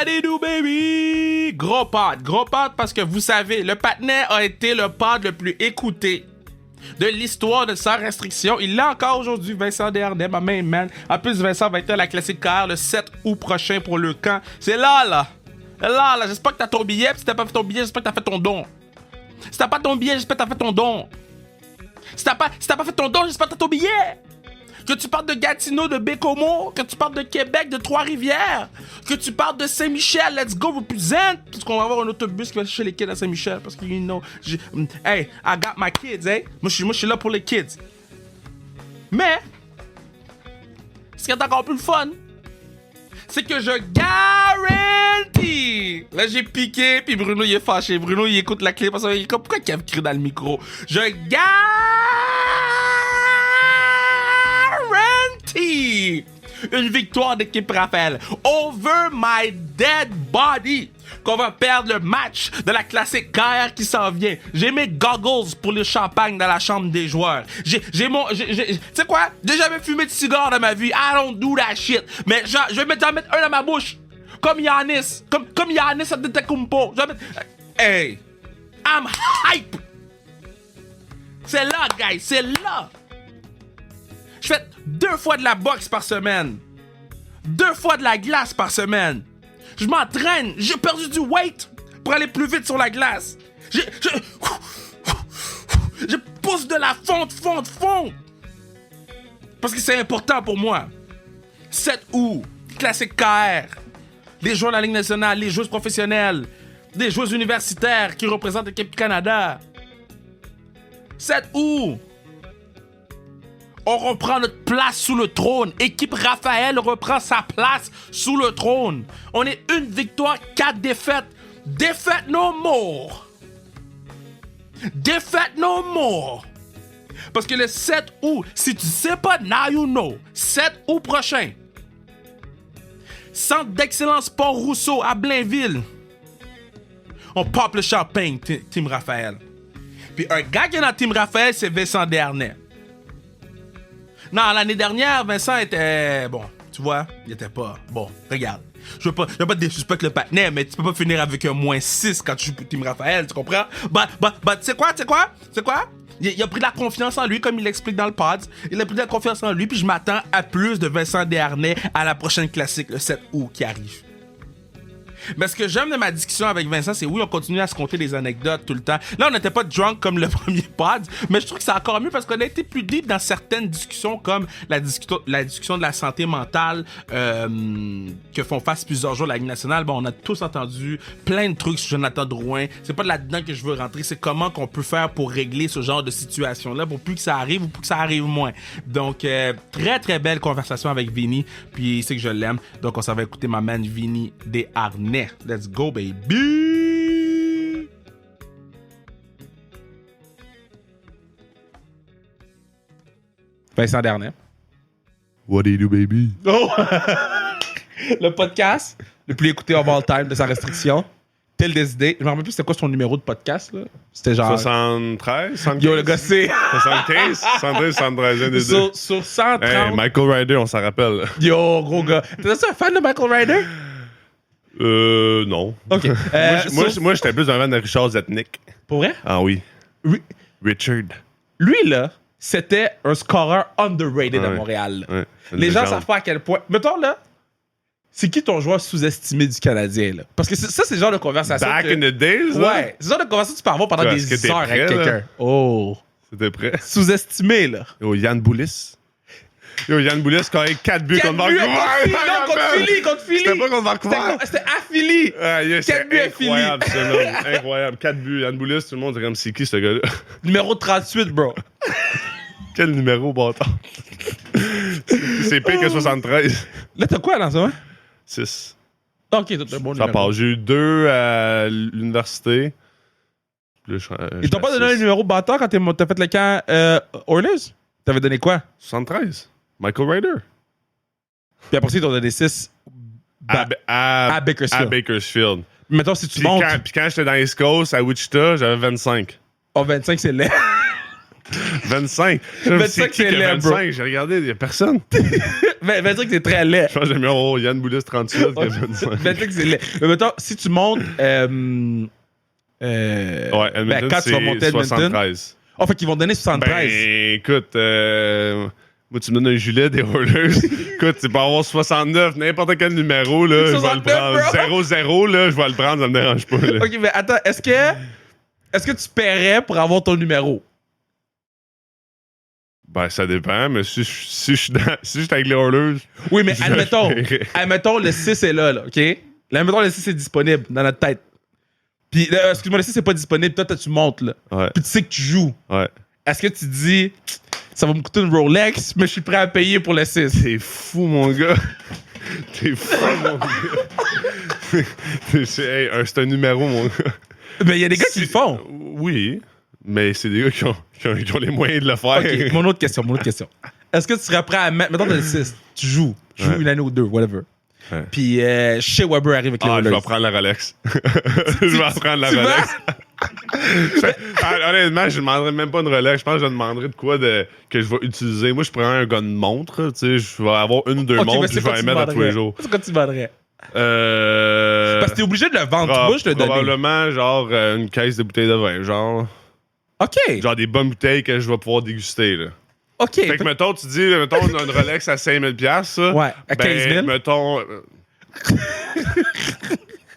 What it do, baby? Gros pod parce que vous savez, le patinet a été le pod le plus écouté de l'histoire de Sans Restriction. Il l'a encore aujourd'hui, Vincent Desharnais, ma main man. En plus, Vincent va être à la Classique KR le 7 août prochain pour le camp. C'est là. J'espère que t'as ton billet. Puis si t'as pas fait ton billet, j'espère que t'as fait ton don. Si t'as pas ton billet, j'espère que t'as fait ton don. Si t'as pas fait ton don, j'espère que t'as ton billet. Que tu parles de Gatineau, de Bécomo, que tu parles de Québec, de Trois-Rivières, que tu parles de Saint-Michel, let's go, represent. Parce qu'on va avoir un autobus qui va chercher les kids à Saint-Michel. Parce que, you know, hey, I got my kids, hey. Moi, je suis là pour les kids. Mais, ce qui est encore plus le fun, c'est que je garantis. Là, j'ai piqué, puis Bruno, il est fâché. Bruno, il écoute la clé parce qu'il est comme, pourquoi il crie dans le micro? Je garantis une victoire d'équipe Raphaël over my dead body, qu'on va perdre le match de la Classique KR qui s'en vient. J'ai mes goggles pour le champagne dans la chambre des joueurs. Tu sais quoi? J'ai jamais fumé de cigare dans ma vie. I don't do that shit. Mais je vais en mettre un dans ma bouche. Comme Giannis. Comme Giannis Antetokounmpo. Hey. I'm hype. C'est là, guys. C'est là. Je fais 2 fois de la boxe par semaine. 2 fois de la glace par semaine. Je m'entraîne. J'ai perdu du weight pour aller plus vite sur la glace. Je pousse de la fonte. Parce que c'est important pour moi. 7 août, Classique KR. Les joueurs de la Ligue nationale, les joueuses professionnelles, des joueuses universitaires qui représentent l'équipe Canada. 7 août. On reprend notre place sous le trône. Équipe Raphaël reprend sa place sous le trône. On est 1 victoire, 4 défaites. Défaite no more. Défaite no more. Parce que le 7 août, si tu sais pas, now you know. 7 août prochain. Centre d'excellence Port-Rousseau à Blainville. On pop le champagne, Team Raphaël. Puis un gars qui est dans Team Raphaël, c'est Vincent Desharnais. Non, l'année dernière, Vincent était... Bon, tu vois, il était pas... Bon, regarde. Je veux pas te désuspecter le patinet, mais tu peux pas finir avec un -6 quand tu joues pour Team Raphaël, tu comprends? Bah, tu sais quoi? Il a pris de la confiance en lui, comme il l'explique dans le pod. Il a pris de la confiance en lui, puis je m'attends à plus de Vincent Desharnais à la prochaine classique, le 7 août, qui arrive. Mais ce que j'aime de ma discussion avec Vincent, c'est oui, on continue à se conter des anecdotes tout le temps. Là, on n'était pas drunk comme le premier pod, mais je trouve que c'est encore mieux parce qu'on a été plus deep dans certaines discussions, comme la discussion de la santé mentale que font face plusieurs jours la Ligue nationale. Bon, on a tous entendu plein de trucs sur Jonathan Drouin. C'est pas là-dedans que je veux rentrer, c'est comment qu'on peut faire pour régler ce genre de situation-là pour plus que ça arrive ou pour que ça arrive moins. Donc, très, très belle conversation avec Vinny, puis c'est que je l'aime. Donc, on s'en va écouter ma man Vinny Desharnais. Let's go, baby! Vincent Desharnais. What do you do, baby? Oh! Le podcast le plus écouté of all time de Sans Restriction. Tel des idées. Je me rappelle plus c'était quoi son numéro de podcast, là. C'était genre... 73? 75? Yo, le gars, c'est... 75? 73, un des deux. Sur 130... Hey, Michael Ryder, on s'en rappelle. Yo, gros gars. T'es un fan de Michael Ryder? Non. OK. Moi, j'étais plus un fan de Richard Zetnik. Pour vrai? Ah oui. Richard. Lui, là, c'était un scoreur underrated à Montréal. Ouais. Les gens savent pas à quel point... Mettons, là, c'est qui ton joueur sous-estimé du Canadien, là? Parce que ça, c'est le genre de conversation Back in the days, là? Ouais. C'est le genre de conversation que tu peux avoir pendant des heures avec quelqu'un. Oh. C'était prêt. Sous-estimé, là. Yo, Yann Boulis. Yann Boulis, quand même 4 buts contre Vancouver. Contre Philly. C'était pas contre Vancouver. C'était à Philly. 4 buts à Philly. Incroyable, ce incroyable. 4 buts. Yann Boulis, tout le monde est comme, c'est qui, ce gars-là? Numéro 38, bro. Quel numéro, bâtard? C'est pire que 73. Là, t'as quoi, dans ça? 6. Ok, t'as un bon ça numéro. part. J'ai eu 2 à l'université. Ils t'ont pas donné un numéro bâtard quand t'as fait le camp Oilers? T'avais donné quoi? 73. Michael Ryder. Puis après ça, ils t'ont donné 6 à Bakersfield. À Bakersfield. Mettons, si tu montes... Puis quand j'étais dans East Coast, à Wichita, j'avais 25. Oh, 25, c'est laid. 25. 25, c'est laid, bro. 25, j'ai regardé, il y a personne. 25, c'est très laid. Je pense que j'ai mis Yann Boulis 38 que 25. 25, c'est laid. Mais mettons, si tu montes... Ouais, Edmonton, quand tu vas monter c'est Edmonton... 73. Oh, fait qu'ils vont te donner 73. Ben, écoute, moi, tu me donnes un gilet des Oilers. Écoute, tu peux avoir 69, n'importe quel numéro, là, je vais le 69, prendre. 0-0, là, je vais le prendre, ça me dérange pas, là. OK, mais attends, est-ce que tu paierais pour avoir ton numéro? Ben, ça dépend, mais si je suis avec les Oilers... Oui, mais je admettons, le 6 est là, OK? Là, admettons, le 6 est disponible dans notre tête. Puis, excuse-moi, le 6 c'est pas disponible, toi, tu montes, là. Ouais. Puis tu sais que tu joues. Ouais. Est-ce que tu dis, ça va me coûter une Rolex, mais je suis prêt à payer pour le 6? T'es fou, mon gars. T'es fou, mon gars. C'est un numéro, mon gars. Ben, il y a des gars qui le font. Oui, mais c'est des gars qui ont les moyens de le faire. OK, mon autre question. Est-ce que tu serais prêt à mettre... Mettons, le 6, tu joues une année ou deux, whatever. Ouais. Puis Shea Weber arrive avec les Oilers. Je vais prendre la Rolex. Je vais prendre la Rolex. Honnêtement, je ne demanderais même pas une Rolex. Je pense que je demanderais de quoi que je vais utiliser. Moi, je prends un gars de montre. Tu sais, je vais avoir une ou deux montres puis je vais les mettre à tous les jours. C'est quoi tu vendrais? Parce que t'es obligé de le vendre. Moi, je te donne. Probablement, genre, une caisse de bouteilles de vin. Genre. OK. Genre des bonnes bouteilles que je vais pouvoir déguster, là. OK. Fait que, mettons, tu dis, une Rolex à 5000$, ça. Ouais, à 15 000. Mettons.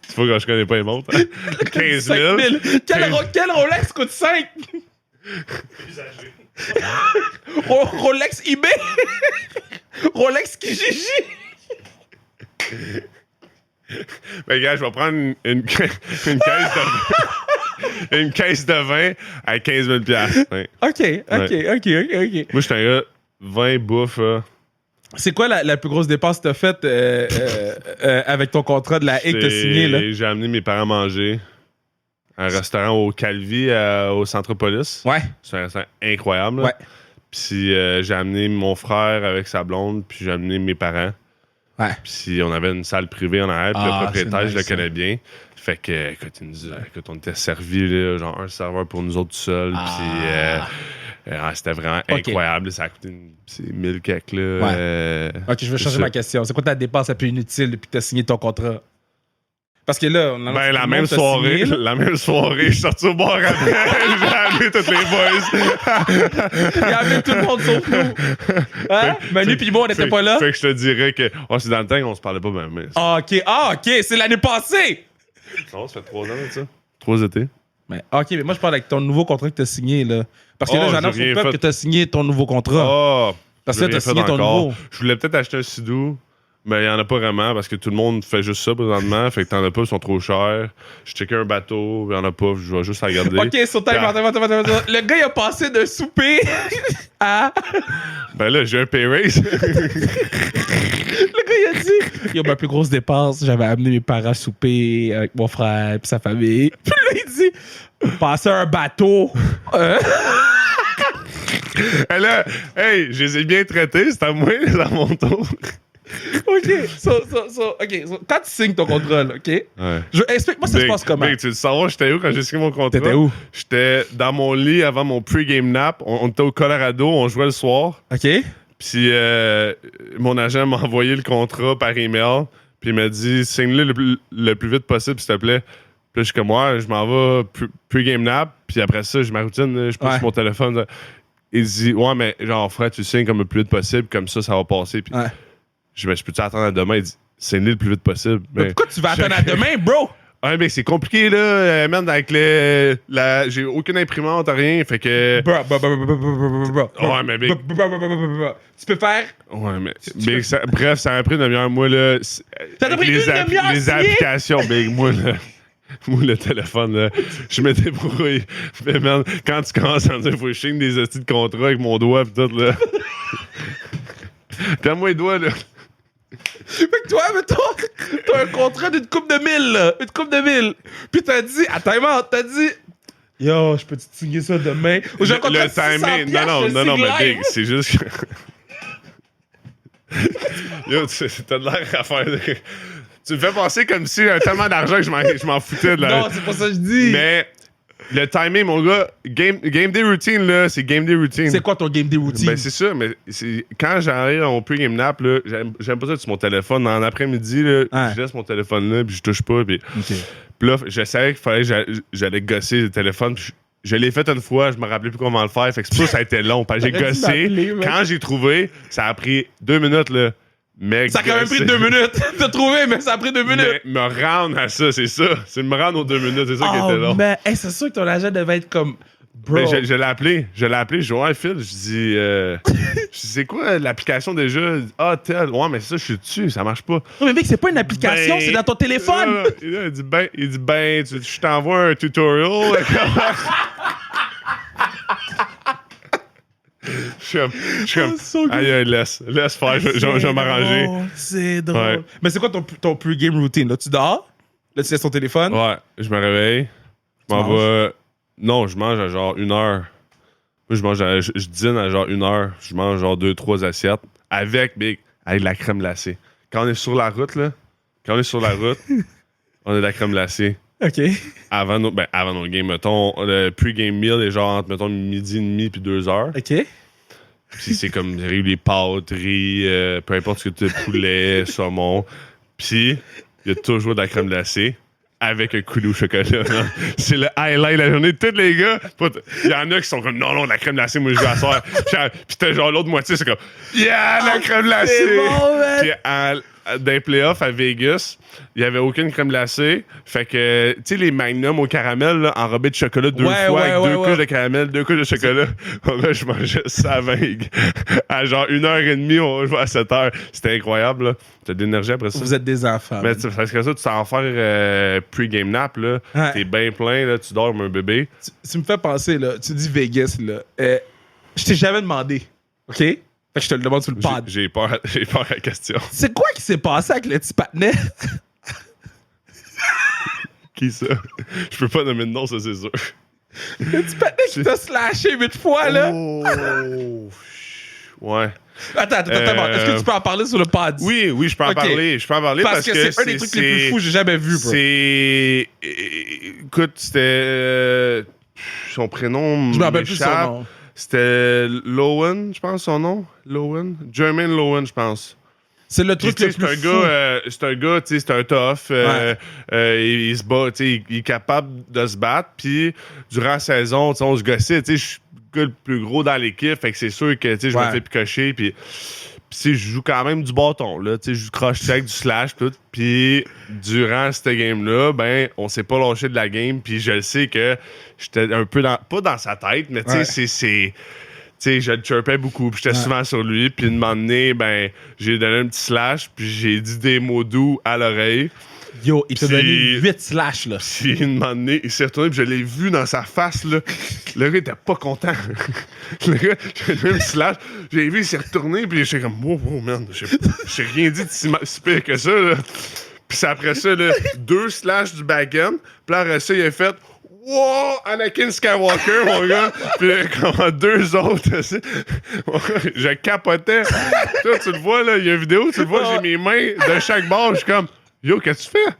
C'est pas que je connais pas les montres. Hein? 15 000. Quel Rolex coûte 5? Rolex eBay? Rolex Kijiji? Ben, gars, je vais prendre une caisse de vin à 15 000$. Ouais. OK. Moi, je suis un gars, 20 bouffe. C'est quoi la plus grosse dépense que t'as faite avec ton contrat de la Hague que t'as signé, là? J'ai amené mes parents manger à un restaurant au Calvi, au Centropolis. Ouais. C'est un restaurant incroyable. Là. Ouais. Puis j'ai amené mon frère avec sa blonde, puis j'ai amené mes parents. Ouais. Puis on avait une salle privée en arrière, puis le propriétaire, je le connais bien. Fait que, écoute, on était servis, là, genre un serveur pour nous autres tout seuls. Puis c'était vraiment incroyable. Ça a coûté 1000 quelques, là. Ouais. OK, je vais changer ma question. C'est quoi ta dépense la plus inutile depuis que tu as signé ton contrat? Parce que là, on a la même soirée, je suis sorti au bar après, j'ai amené tous les boys. Il a amené tout le monde sauf nous. Hein? Manu pis moi, on n'était pas là. Fait que je te dirais que c'est dans le temps qu'on se parlait pas même. OK, c'est l'année passée. Non, ça fait 3 ans, ça. 3 étés. Mais, OK, mais moi, je parle avec ton nouveau contrat que tu as signé, là. Parce que là, j'annonce au peuple que tu as signé ton nouveau contrat. Parce que là, tu as signé ton nouveau. Je voulais peut-être acheter un Sidou, mais il n'y en a pas vraiment parce que tout le monde fait juste ça présentement. Fait que t'en as pas, ils sont trop chers. Je checkais un bateau, il n'y en a pas, je vais juste regarder. OK, sur time, attends. Le gars, il a passé de souper à... Ben là, j'ai un pay raise. Le gars, il a dit... Ma plus grosse dépense, j'avais amené mes parents souper avec mon frère et sa famille. Puis là, il dit... Passer un bateau. Et là, hey, je les ai bien traités, c'est à moi, c'est à mon tour. OK, quand tu signes ton contrat, là, OK? Ouais. Explique-moi ça se passe comment. Tu veux savoir, j'étais où quand j'ai signé mon contrat? T'étais où? J'étais dans mon lit avant mon pre-game nap. On était au Colorado, on jouait le soir. OK. Puis mon agent m'a envoyé le contrat par email. Puis il m'a dit, signe-le le plus vite possible, s'il te plaît. Puis là, je suis comme, moi, je m'en vais pre-game nap. Puis après ça, j'ai ma routine, je pousse mon téléphone. Il dit, ouais, mais genre, frère, tu signes comme le plus vite possible, comme ça va passer. Puis je peux-tu attendre à demain? Il dit, signe-le le plus vite possible. Mais pourquoi tu vas attendre à demain, bro? Ouais, mais c'est compliqué, là. Même avec j'ai aucune imprimante, rien. Fait que. Ouais, mais big. Tu peux faire. Ouais, mais. Big, bref, ça m'a pris une demi-heure. Moi, là. Ça t'a pris une demi-heure? Les applications, big. Moi, là. Moi, le téléphone, là, je me débrouille. Mais man, quand tu commences à me dire, faut que je signe des hosties de contrat avec mon doigt pis tout, là. Donne-moi les doigts, là. Fait que toi, mettons, t'as un contrat d'une coupe de 1000, là. Une coupe de 1000. Puis t'as dit, t'as dit, yo, je peux te signer ça demain. Ou j'ai un contrat de 600 timing, non, mais big, c'est juste que. Yo, t'as de l'air à faire. Tu me fais penser comme si j'avais tellement d'argent que je m'en foutais de la. Non, c'est pas ça que je dis. Mais Le timing, mon gars, game day routine, là, c'est game day routine. C'est quoi ton game day routine? Ben, c'est ça, mais quand j'arrive au pre-game nap, là, j'aime pas ça sur mon téléphone. En après-midi, là, je laisse mon téléphone là, puis je touche pas. Puis là, je savais qu'il fallait que j'allais gosser le téléphone. Puis je l'ai fait une fois, je me rappelais plus comment le faire. Fait que c'est pour ça que ça a été long. J'ai gossé. Quand j'ai trouvé, ça a pris 2 minutes, là. Mais ça a quand même pris 2 minutes. T'as trouvé, mais ça a pris 2 minutes. Mais me rendre à ça, c'est ça. C'est me rendre aux 2 minutes, c'est ça qui était long. Mais c'est sûr que ton agent devait être comme... Bro. Ben, je l'ai appelé. Je dis, ouais, Phil, je dis, c'est quoi l'application déjà? Ah, tel. Ouais, mais ça, je suis dessus, ça marche pas. Non, mais mec, c'est pas une application, c'est dans ton téléphone. Il dit, je t'envoie un tutorial. Je suis comme, aïe, laisse faire, je vais m'arranger. C'est drôle. Ouais. Mais c'est quoi ton pre-game routine? Là, tu dors? Là, tu laisses ton téléphone? Ouais, je me réveille. Je m'en vais. Non, je mange à genre 1 heure. Moi, je dîne à genre 1 heure. Je mange genre 2-3 assiettes avec de la crème glacée. Quand on est sur la route, on a de la crème glacée. OK. Avant nos games, mettons, le pre-game meal est genre entre, mettons, midi et demi puis 2 heures. OK. Puis c'est comme les pâtes, riz, peu importe ce que tu as, poulet, saumon. Puis il y a toujours de la crème glacée avec un coulis au chocolat. C'est le highlight de la journée. Tous les gars, il y en a qui sont comme non, la crème glacée, moi je vais à soir. Puis t'as genre l'autre moitié, c'est comme yeah, la crème glacée. C'est bon, man. Puis dans les playoffs à Vegas, il n'y avait aucune crème glacée. Fait que, tu sais, les magnums au caramel, là, enrobés de chocolat 2 fois, avec 2 couches de caramel, 2 couches de chocolat. Là, je mangeais ça à genre 1h30, on jouait à 7h. C'était incroyable, là. T'as de l'énergie après ça. Vous êtes des enfants. Mais parce que ça, tu t'en faire pre-game nap, là. Ouais. T'es bien plein, là, tu dors comme un bébé. Tu me fais penser, là, tu dis Vegas, là. Je t'ai jamais demandé, OK? Fait que je te le demande sur le pod. J'ai peur à la question. C'est quoi qui s'est passé avec le petit patinet? Qui ça? Je peux pas nommer de nom, ça, c'est sûr. Le petit patinet qui t'a slashé 8 fois, là? Oh! Ouais. Attends. Est-ce que tu peux en parler sur le pod? Oui, je peux en parler. Je peux en parler parce que c'est un des trucs les plus fous que j'ai jamais vu, bro. Écoute, c'était... son prénom... Je me rappelle plus son nom. C'était Lowen, je pense, son nom. Lowen? Jermaine Lowen, je pense. C'est le truc le plus fou. C'est un gars, tu sais, c'est un tough. Il se bat, tu sais, il est capable de se battre. Puis, durant la saison, tu sais, on se gossait. Tu sais, je suis le gars le plus gros dans l'équipe. Fait que c'est sûr que, tu sais, je me fais picocher. Puis, je joue quand même du bâton, là. Tu sais, je joue cross-check, du slash, tout. Puis, durant cette game-là, ben, on s'est pas lâché de la game. Puis, je le sais que j'étais un peu pas dans sa tête, mais tu sais, c'est tu sais, je le chirpais beaucoup, puis j'étais souvent sur lui, puis une moment donné, ben, j'ai donné un petit slash, puis j'ai dit des mots doux à l'oreille. Yo, il t'a donné 8 slash, là. Puis une moment donné, il s'est retourné, puis je l'ai vu dans sa face, là. Le gars était pas content. Le gars, j'ai donné un petit slash, j'ai vu, il s'est retourné, puis j'étais comme, wow, man, j'ai rien dit de si pire que ça, là. Puis c'est après ça, là, 2 slash du back-end, puis après ça, il a fait... Wow! Anakin Skywalker, mon gars! Puis comme 2 autres, je capotais. Toi, tu le vois, là, il y a une vidéo, tu le vois, j'ai mes mains de chaque bord, je suis comme, yo, qu'est-ce que tu fais?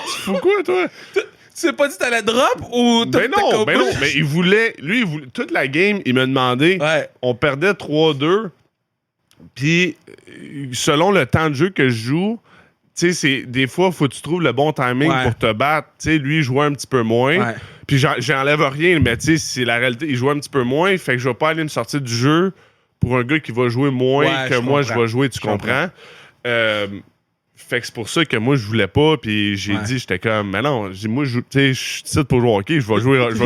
Tu fous quoi, toi? Tu sais pas dit t'allais drop ou Ben non, mais il voulait, toute la game, il m'a demandé, on perdait 3-2, puis selon le temps de jeu que je joue, tu sais, des fois, faut que tu trouves le bon timing pour te battre. Tu sais, lui, il jouait un petit peu moins. Puis j'enlève rien, mais tu sais, c'est la réalité. Il jouait un petit peu moins, fait que je vais pas aller me sortir du jeu pour un gars qui va jouer moins que moi, je vais jouer, tu comprends? Fait que c'est pour ça que moi, je voulais pas, puis j'ai dit, j'étais comme, mais non, moi, tu sais, je suis ici pour jouer au hockey, je vais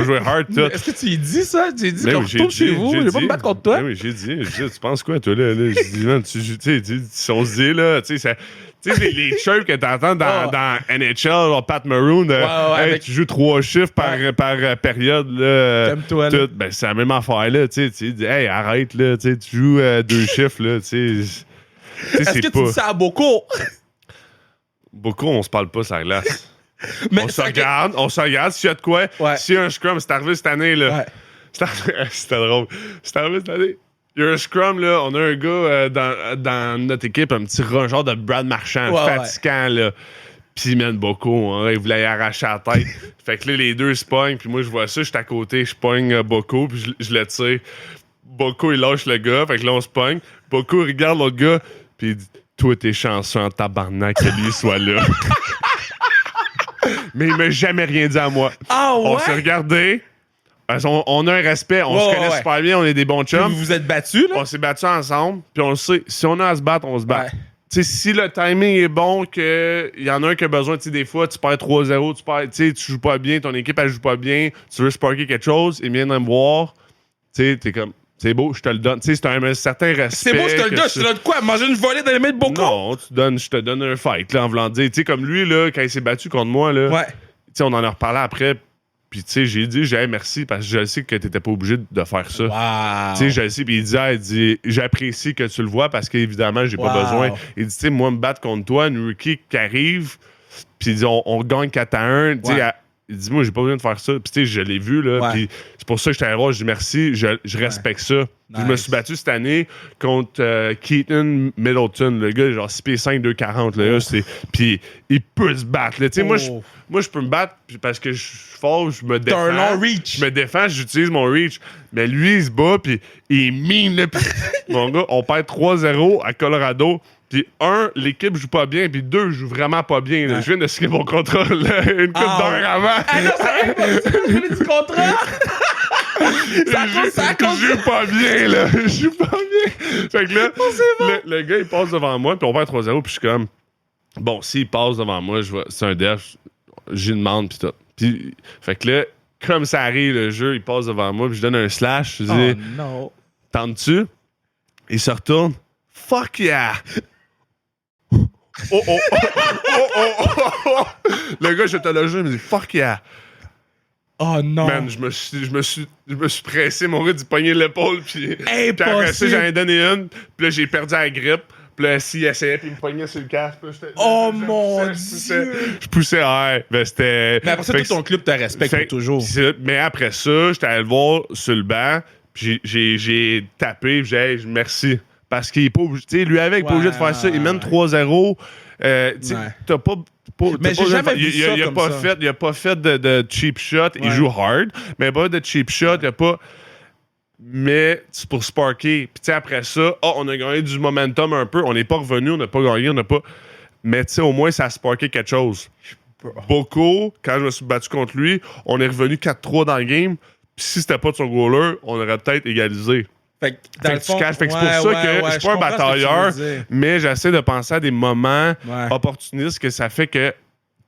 jouer hard, tout. Est-ce que tu lui dis ça? Tu lui dis, comme, retourne chez vous, je vais pas me battre contre toi? Oui, j'ai dit, tu penses quoi, toi, là? J'ai dit, man, tu sais, si on se dit, là, tu sais, ça... Tu sais, les chirps que t'entends dans NHL, Pat Maroon, tu joues 3 chiffres par période. Calme-toi, là. Ben, c'est la même affaire, là. Tu dis, hey, arrête, là. Tu joues 2 chiffres, là. Est-ce que tu dis ça à beaucoup? Beaucoup, on se parle pas sur la glace. On se regarde, s'il y a de quoi. S'il y a un scrum, c'est arrivé cette année, là. C'était drôle. C'est arrivé cette année. Il y a un scrum, là. On a un gars dans notre équipe, un genre de Brad Marchand, fatigant, là. Puis, man, Boko, hein, il voulait y arracher la tête. Fait que là, les deux se pognent, puis moi, je vois ça, je suis à côté, je pogne Boko, puis je le tire. Boko, il lâche le gars, fait que là, on se pogne. Boko, il regarde l'autre gars, puis il dit « Toi, t'es chanceux en tabarnak que lui soit là. » Mais il m'a jamais rien dit à moi. Ah ouais? On s'est regardé. On a un respect, on se connaît super bien, on est des bons chums. Vous vous êtes battus, là? On s'est battus ensemble, puis on le sait, si on a à se battre, on se bat. Ouais. Tu sais, si le timing est bon, qu'il y en a un qui a besoin, tu sais, des fois, tu perds 3-0, tu joues pas bien, ton équipe, elle joue pas bien, tu veux sparker quelque chose, il vient de me voir, tu sais, t'es comme, c'est beau, je te le donne. Tu sais, c'est un certain respect. C'est beau, je te le donne. Je te donne quoi? Manger une volée dans les mains de Boko? Non, je te donne un fight, là, en voulant dire. Tu sais, comme lui, là, quand il s'est battu contre moi, là, Ouais. tu sais, on en a reparlé après, puis tu sais, j'ai dit, merci, parce que je sais que t'étais pas obligé de faire ça. Wow. Tu sais, je le sais, puis il dit, j'apprécie que tu le vois parce qu'évidemment, j'ai pas besoin. Il dit, tu sais, moi, me battre contre toi, une rookie qui arrive, puis il dit, on gagne 4-1. Tu sais, il dit, moi, j'ai pas besoin de faire ça. Puis tu sais, je l'ai vu, là. Puis c'est pour ça que j'étais allé voir, je dis merci, je respecte ça. Nice. Je me suis battu cette année contre Keaton Middleton, le gars, genre 6'5", 240, là. Puis il peut se battre, là. Tu sais, moi, je peux me battre parce que je suis fort, je me défends. T'as un long reach. Je me défends, j'utilise mon reach. Mais lui, il se bat, puis il est mine, là. Puis mon gars, on perd 3-0 à Colorado. Puis l'équipe joue pas bien, puis deux, joue vraiment pas bien. Là. Je viens de signer mon contrat là, une couple d'heures avant. Ah non, c'est vrai, du contrat! Je joue pas bien, là. Je joue pas bien. Fait que là, le gars, il passe devant moi, puis on perd 3-0, puis je suis comme, bon, s'il passe devant moi, c'est un def, j'y demande, puis tout. Puis, fait que là, comme ça arrive, le jeu, il passe devant moi, puis je donne un slash, je dis, non. Tentes-tu? Il se retourne, fuck yeah! Oh. Le gars, j'étais là, il me dit fuck yeah. Oh non. Man, je me suis pressé, mon gars, d'y pogner l'épaule, puis impossible. J'en ai donné une, puis là, j'ai perdu la grippe. Puis là, s'il essayait, puis il me pognait sur le casque. Mon Dieu! Je poussais, ouais. Ben, c'était. Mais après ça, tout ton club te respecte toujours. Mais après ça, j'étais allé le voir sur le banc, puis j'ai tapé, puis j'ai dit, hey, merci. Parce qu'il est pas obligé. Tu sais, lui avec, il est pas obligé de faire ça. Il mène 3-0. T'as pas. Mais j'ai jamais vu ça il a pas fait de cheap shot. Il joue hard, mais pas de cheap shot. Il a pas. Mais c'est pour sparker. Puis tu sais, après ça, on a gagné du momentum un peu. On n'est pas revenu, on n'a pas gagné, on n'a pas. Mais tu sais, au moins, ça a sparké quelque chose. Boko, quand je me suis battu contre lui, on est revenu 4-3 dans le game. Puis si c'était pas de son goaler, on aurait peut-être égalisé. Fait que c'est pour ça que je suis pas un batailleur, mais j'essaie de penser à des moments opportunistes que ça fait que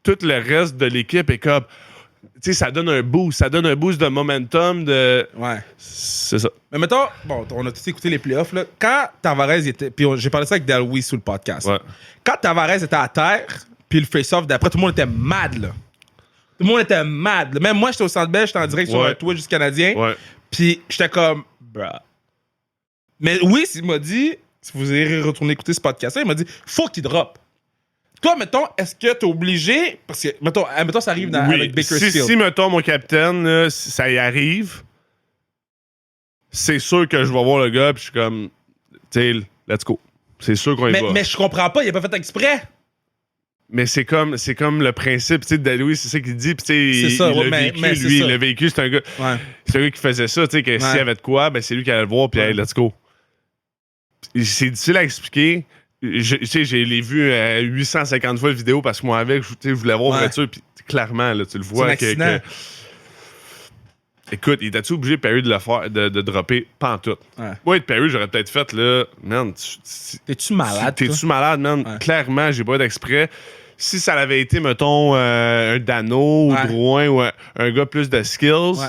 tout le reste de l'équipe est comme. Tu sais, ça donne un boost de momentum. C'est ça. Mais mettons, bon, on a tous écouté les playoffs, là. Quand Tavares était. Puis j'ai parlé ça avec Dalwi sous le podcast. Ouais. Quand Tavares était à terre, puis le face-off d'après, tout le monde était mad, là. Tout le monde était mad. Là. Même moi, j'étais au Centre Bell, j'étais en direct sur un Twitch canadien. Ouais. Puis j'étais comme, bruh. Mais oui, il m'a dit, si vous allez retourner écouter ce podcast-là, il m'a dit, faut qu'il drop. Toi, mettons, est-ce que t'es obligé, parce que, mettons ça arrive avec Bakersfield. Si, mettons, mon capitaine, là, si ça y arrive, c'est sûr que je vais voir le gars, puis je suis comme, tu sais, let's go. C'est sûr qu'on y va. Mais je comprends pas, il a pas fait exprès. Mais c'est comme le principe, tu sais, de Louis, c'est ça qu'il dit, puis tu sais, il l'a vécu, lui, le vécu, c'est un gars, c'est un gars qui faisait ça, tu sais, que s'il y avait de quoi, ben c'est lui qui allait le voir, puis hey, let's go. C'est difficile à expliquer. Tu sais, j'ai vu 850 fois la vidéo parce que moi, avec, je voulais voir voiture, puis clairement, là, tu le vois. Écoute, il était-tu obligé, Perry, de le faire, de dropper pantoute? Moi, être Perry, j'aurais peut-être fait, là, man. T'es-tu malade? T'es-tu malade, man? Clairement, j'ai pas d'exprès. Si ça avait été, mettons, un Dano ou Drouin ou un gars plus de skills,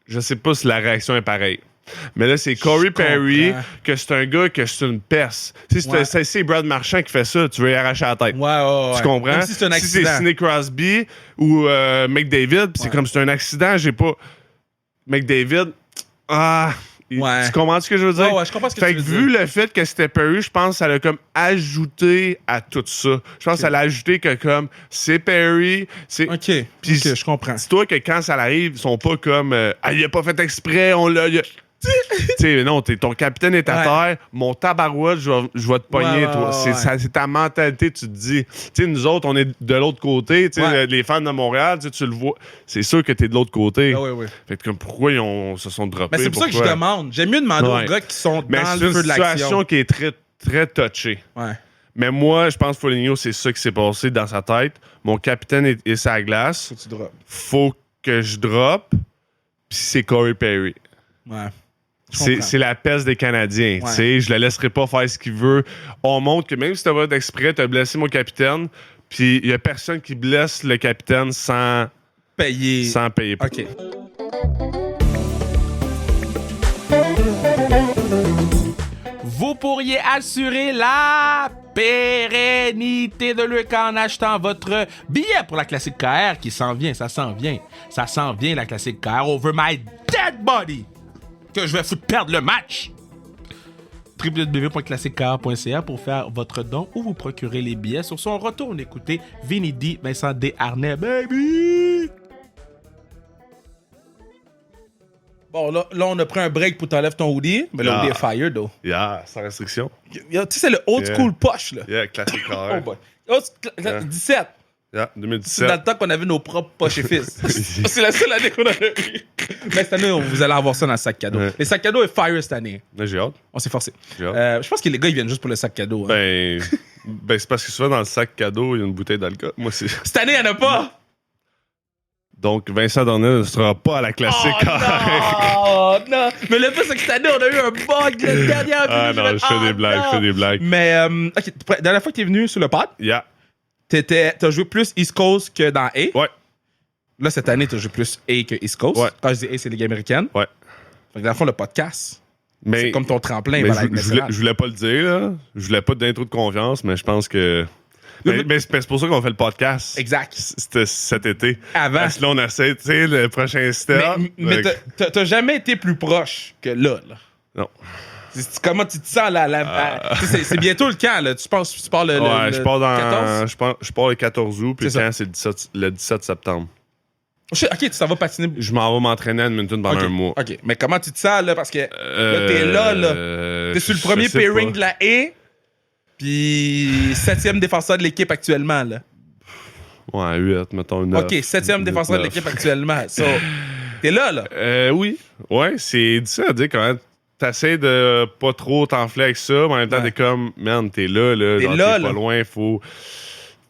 je sais pas si la réaction est pareille. Mais là, c'est Corey Perry, que c'est un gars que c'est une perce. Si c'est Brad Marchand qui fait ça, tu veux y arracher la tête. Tu comprends? Même si c'est un accident. Si c'est Sidney Crosby ou McDavid, c'est comme c'est un accident, j'ai pas. McDavid, tu comprends ce que je veux dire? Je comprends ce que tu veux dire. Vu le fait que c'était Perry, je pense que ça l'a comme ajouté à tout ça. Je pense que ça l'a ajouté que comme c'est Perry, c'est. Puis je comprends. Dis-toi que quand ça arrive, ils sont pas comme il a pas fait exprès, on l'a. sais, non, ton capitaine est à terre, mon tabarouette, je vais te pogner, toi. C'est ta mentalité, tu te dis. Tu sais, nous autres, on est de l'autre côté. Tu sais, les fans de Montréal, tu le vois. C'est sûr que t'es de l'autre côté. Fait que pourquoi ils se sont droppés? Mais c'est pour ça que je demande. J'aime mieux demander aux gars qui sont dans le feu de l'action. Mais c'est une situation qui est très, très touchée. Ouais. Mais moi, je pense que Foligno, c'est ça qui s'est passé dans sa tête. Mon capitaine est sur la glace. Faut que tu droppes. Faut que je drop. Puis c'est Corey Perry. Ouais. C'est la peste des Canadiens. Ouais. Je le laisserai pas faire ce qu'il veut. On montre que même si t'as pas d'exprès, t'as blessé mon capitaine, puis il y a personne qui blesse le capitaine sans payer. Sans payer. OK. Vous pourriez assurer la pérennité de l'UQAM en achetant votre billet pour la Classique KR qui s'en vient, ça s'en vient. Ça s'en vient, la Classique KR, over my dead body! Que je vais foutre perdre le match! www.classiquekr.ca pour faire votre don ou vous procurer les billets. Sur son retour, on écoutait Vinny D, Vincent Desharnais, baby! Bon, là, on a pris un break pour t'enlèves ton hoodie, mais le hoodie est fired, though. Yeah, sans restriction. Tu sais, c'est le old school poche, là. Yeah, classique Oh boy. 17. Yeah, 2017. C'est dans le temps qu'on avait nos propres poches et fils. C'est la seule année qu'on a eu. Mais cette année, vous allez avoir ça dans le sac cadeau. Les sacs cadeaux est fire cette année. J'ai hâte. On s'est forcé. Je pense que les gars, ils viennent juste pour le sac cadeau. Hein. Ben, c'est parce que souvent dans le sac cadeau, il y a une bouteille d'alcool. Moi, c'est... Cette année, il n'y en a pas. Donc, Vincent Darnay ne sera pas à la classique. Oh non! Mais le fait, c'est que cette année, on a eu un bug la dernière minute. Ah non, je fais des blagues. Mais, OK, la dernière fois que tu es venu sur le pod, t'as joué plus East Coast que dans A. Ouais. Là, cette année, t'as joué plus A que East Coast. Ouais. Quand je dis A, c'est Ligue américaine. Ouais. Fait que dans le fond, le podcast, c'est comme ton tremplin. Je voulais pas le dire, là. Je voulais pas d'intro de confiance, mais je pense que... Mais c'est pour ça qu'on fait le podcast. Exact. C'était cet été. Avant. Parce que là, on essaie, tu sais, le prochain step. Mais t'as jamais été plus proche que là. Non. Comment tu te sens là? C'est bientôt le camp, là. Tu pars le 14? Je pars le 14 août, puis le camp, c'est le 17 septembre. OK, tu s'en vas patiner. Je m'en vais m'entraîner à Edmonton pendant un mois. OK, mais comment tu te sens, là? Parce que là, t'es là. T'es sur le premier pairing de la A. Puis 7e défenseur de l'équipe actuellement, là. Ouais, 8, mettons 9. OK, 7e défenseur de l'équipe actuellement. So, t'es là. Oui. Ouais, c'est difficile à dire quand t'essaies de pas trop t'enfler avec ça, mais en même temps, t'es comme, man, t'es là. T'es pas loin, faut...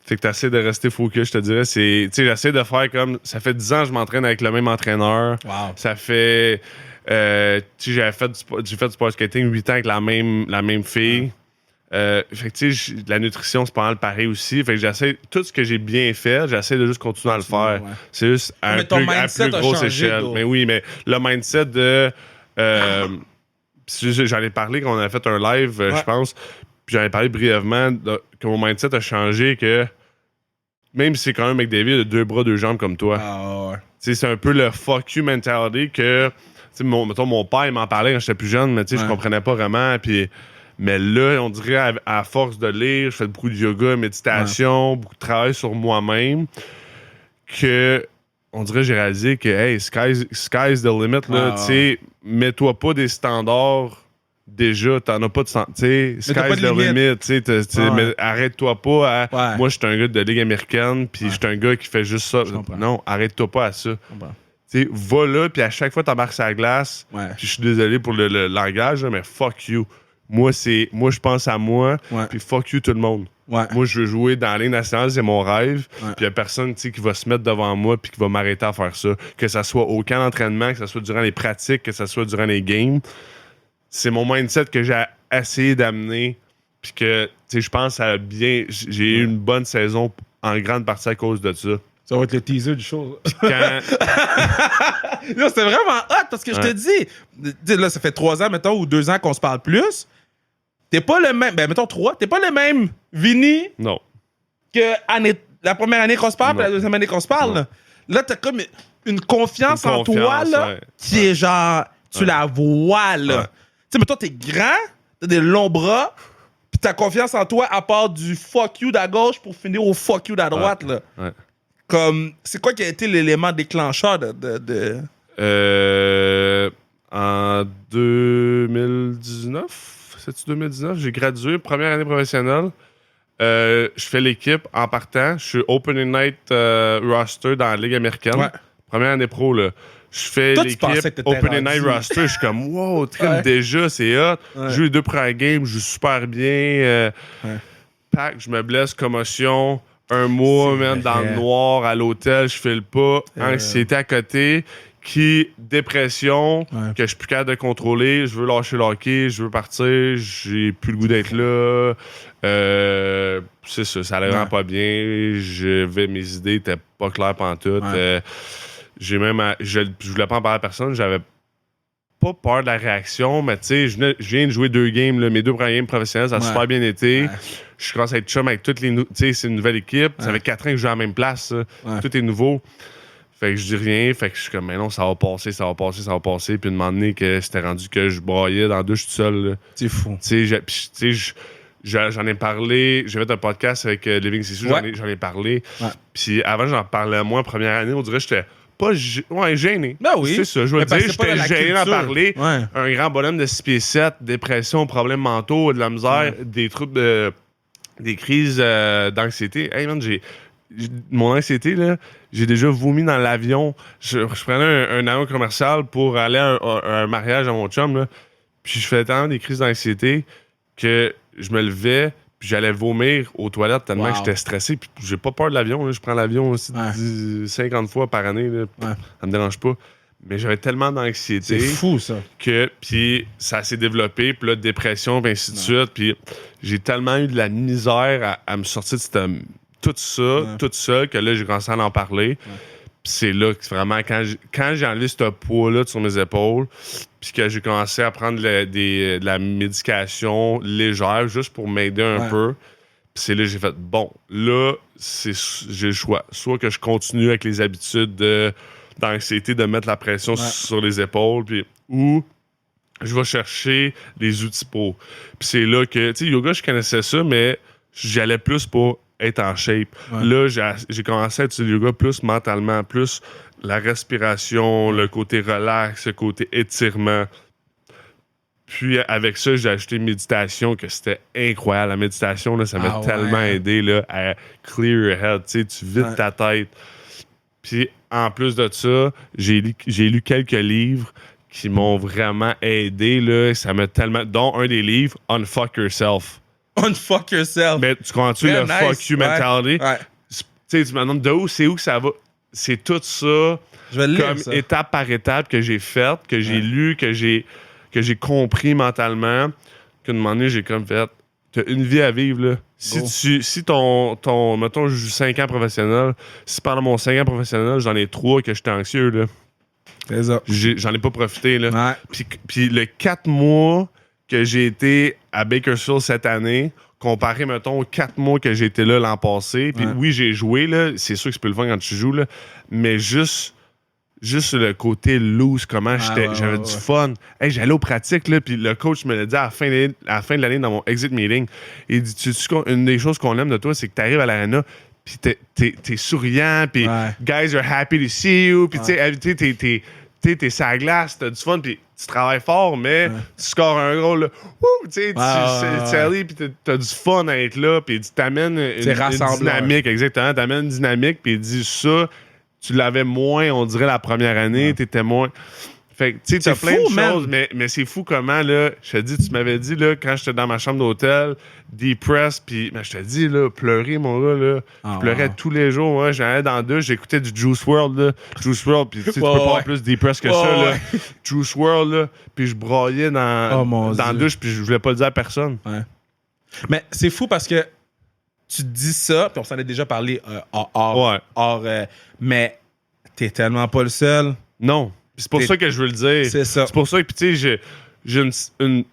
Fait que t'essaies de rester focus, je te dirais. Tu sais, j'essaie de faire comme... Ça fait 10 ans que je m'entraîne avec le même entraîneur. Wow. Ça fait... tu sais, j'ai fait du sport skating 8 ans avec la même fille. Fait que tu sais, la nutrition, c'est pas mal pareil aussi. Fait que j'essaie, tout ce que j'ai bien fait, j'essaie de juste continuer à le faire. Ouais. C'est juste à une plus grosse échelle. Mais oui, mais le mindset de... j'en ai parlé quand on a fait un live, je pense. Puis j'en ai parlé brièvement que mon mindset a changé, que même si c'est quand même McDavid a 2 bras, 2 jambes comme toi. Ouais. C'est un peu le fuck you mentality que... Mettons, mon père, il m'en parlait quand j'étais plus jeune, mais je comprenais pas vraiment. Puis... Mais là, on dirait, à force de lire, je fais beaucoup de yoga, méditation, beaucoup de travail sur moi-même, que on dirait, j'ai réalisé que, hey, sky's the limit, là, tu sais, mets-toi pas des standards déjà, t'en as pas de standards, tu sais, sky's the limit, tu sais, mais arrête-toi pas à, moi, je suis un gars de Ligue américaine, puis je suis un gars qui fait juste ça. Non, arrête-toi pas à ça. Tu sais, va là, puis à chaque fois, t'embarques sur la glace, puis je suis désolé pour le langage, là, mais fuck you. Moi, je pense à moi, puis fuck you tout le monde. Ouais. Moi, je veux jouer dans la Ligue nationale, c'est mon rêve. Puis il n'y a personne qui va se mettre devant moi puis qui va m'arrêter à faire ça. Que ça soit au camp d'entraînement, que ça soit durant les pratiques, que ça soit durant les games. C'est mon mindset que j'ai essayé d'amener. Puis que, tu sais, je pense à bien... J'ai eu une bonne saison en grande partie à cause de ça. Ça va être le teaser du show. Là, c'était vraiment hot parce que je te dis, là, ça fait 3 ans, mettons, ou 2 ans qu'on se parle plus. T'es pas le même, mettons 3, t'es pas le même Vinny que la première année qu'on se parle et la deuxième année qu'on se parle. Là, t'as comme une confiance en toi là, qui est genre, tu la vois là. Tu sais, mettons, t'es grand, t'as des longs bras, pis t'as confiance en toi à part du fuck you d'à gauche pour finir au fuck you d'à droite là. Comme, c'est quoi qui a été l'élément déclencheur de... en 2019. C'est-tu 2019? J'ai gradué, première année professionnelle. Je fais l'équipe en partant. Je suis Opening Night roster dans la Ligue américaine. Ouais. Première année pro, là. Je fais Toi, tu pensais que l'équipe t'étais Opening rendu. Night roster. Je suis comme, wow, Ouais. déjà, c'est hot. Ouais. Je joue les 2 premières games, je joue super bien. Ouais. Pack, je me blesse, commotion. Un mois, C'est man, dans vrai. le noir, à l'hôtel, je file pas. Anxiété à côté. Dépression, Ouais. que je suis plus capable de contrôler. Je veux lâcher le hockey, je veux partir, j'ai plus le goût d'être là. C'est ça allait vraiment pas bien. Mes idées étaient pas claires pantoute. Ouais. Je voulais pas en parler à personne. J'avais pas peur de la réaction, mais tu sais, je viens de jouer 2 games, là, mes 2 premières games professionnelles, ça a super bien été. Ouais. Je commence à être chum avec toutes les... Tu sais, c'est une nouvelle équipe. Ça fait 4 ans que je joue à la même place. Ça. Ouais. Tout est nouveau. Fait que je dis rien. Fait que je suis comme, mais non, ça va passer. Puis une moment donné, que c'était rendu que je broyais dans la douche tout seul. Là. C'est fou. Tu sais, j'en ai parlé. J'ai fait un podcast avec Living Sissou. Ouais. J'en ai parlé. Ouais. Puis avant, j'en parlais moins première année. On dirait que j'étais pas gêné. Ben oui. C'est ça. Je veux Mais parce dire, que c'est pas j'étais dans la gêné d'en culture. parler. Ouais. Un grand bonhomme de 6 pieds 7, dépression, problèmes mentaux, de la misère, des troubles des crises d'anxiété. Hey man, mon anxiété, là, j'ai déjà vomi dans l'avion. Je prenais un avion commercial pour aller à un mariage à mon chum, là. Puis je faisais tellement des crises d'anxiété que je me levais puis j'allais vomir aux toilettes tellement Wow. que j'étais stressé. Puis j'ai pas peur de l'avion, là. Je prends l'avion aussi 50 fois par année, là. Ouais. Ça me dérange pas. Mais j'avais tellement d'anxiété C'est fou, ça. puis ça s'est développé, puis là, dépression, puis ainsi de suite. Puis j'ai tellement eu de la misère à me sortir de tout ça, tout seul, que là, j'ai commencé à en parler. Puis c'est là que vraiment, quand j'ai enlevé ce poids-là sur mes épaules, puis que j'ai commencé à prendre de la médication légère, juste pour m'aider un peu, puis c'est là que j'ai fait, bon, là, j'ai le choix. Soit que je continue avec les habitudes d'anxiété, de mettre la pression sur les épaules, puis ou je vais chercher des outils pour. Puis c'est là que, tu sais, yoga, je connaissais ça, mais j'y allais plus pour être en shape. Ouais. Là, j'ai commencé à utiliser le yoga plus mentalement, plus la respiration, le côté relax, le côté étirement. Puis avec ça, j'ai ajouté méditation, que c'était incroyable. La méditation, là, ça m'a tellement aidé là, à clear your head. Tu sais, tu vides ta tête. Puis en plus de ça, j'ai lu quelques livres qui m'ont vraiment aidé. Là. Ça m'a tellement... Dont un des livres, Unfuck Yourself. Unfuck yourself. Mais tu comprends-tu le nice. fuck you mentality? Ouais. Tu sais, tu me demandes c'est où que ça va? C'est tout ça, Je vais le lire, comme ça. étape par étape, que j'ai fait, que j'ai lu, que j'ai compris mentalement, qu'à un moment donné, j'ai comme fait, t'as une vie à vivre, là. Si ton mettons, je joue 5 ans professionnel, si pendant mon 5 ans professionnel, j'en ai 3 que j'étais anxieux, là. C'est ça. J'en ai pas profité, là. Ouais. Puis le 4 mois que j'ai été à Bakersfield cette année, comparé, mettons, aux 4 mois que j'ai été là l'an passé. Puis oui, j'ai joué, là. C'est sûr que c'est plus le fun quand tu joues, là. Mais juste le côté loose, comment j'avais du fun. Hey, j'allais aux pratiques, là, puis le coach me l'a dit à la fin de l'année dans mon exit meeting. Il dit, une des choses qu'on aime de toi, c'est que tu arrives à l'arena, puis t'es souriant, puis guys are happy to see you, puis tu sais, t'es sur la glace, t'as du fun, puis tu travailles fort, mais tu scores un gros, là. Wouh, tu sais, tu allé, puis t'as du fun à être là, puis tu t'amènes une dynamique, exactement, t'amènes une dynamique, puis il dit ça, tu l'avais moins, on dirait, la première année, t'étais moins... Fait que, tu sais, t'as plein de choses, mais c'est fou comment, là, je te dis, tu m'avais dit, là, quand j'étais dans ma chambre d'hôtel, depressed, puis je te dis, là, pleurer, mon gars, là, je pleurais tous les jours, hein, j'allais dans deux, j'écoutais du Juice WRLD, là, Juice WRLD, puis tu peux pas avoir plus depressed que ça, là, Juice WRLD, là, puis je broyais dans la douche, puis je voulais pas le dire à personne. Ouais. Mais c'est fou parce que tu dis ça, puis on s'en est déjà parlé hors mais t'es tellement pas le seul. Non. C'est pour ça que je veux le dire. C'est ça. C'est pour ça que, tu sais, j'ai une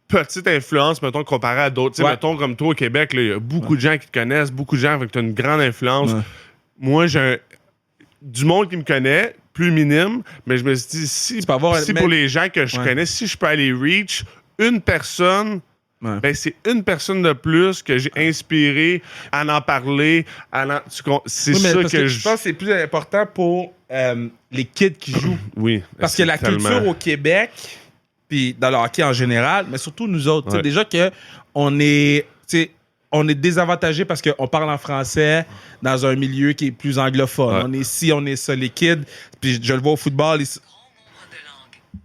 petite influence, mettons, comparée à d'autres. Tu sais, mettons, comme toi, au Québec, il y a beaucoup de gens qui te connaissent, beaucoup de gens, fait que tu as une grande influence. Ouais. Moi, j'ai du monde qui me connaît, plus minime, mais je me suis dit, si pour les gens que je connais, si je peux aller reach une personne Ouais. ben c'est une personne de plus que j'ai inspiré à en parler. C'est Oui, mais ça parce que je pense que c'est plus important pour les kids qui jouent. Oui. Parce que c'est la tellement- culture au Québec, puis dans le hockey en général, mais surtout nous autres, tu sais, Ouais. déjà que on est, tu sais, on est désavantagés parce qu'on parle en français dans un milieu qui est plus anglophone. Ouais. On est ci, on est ça, les kids. Puis je le vois au football.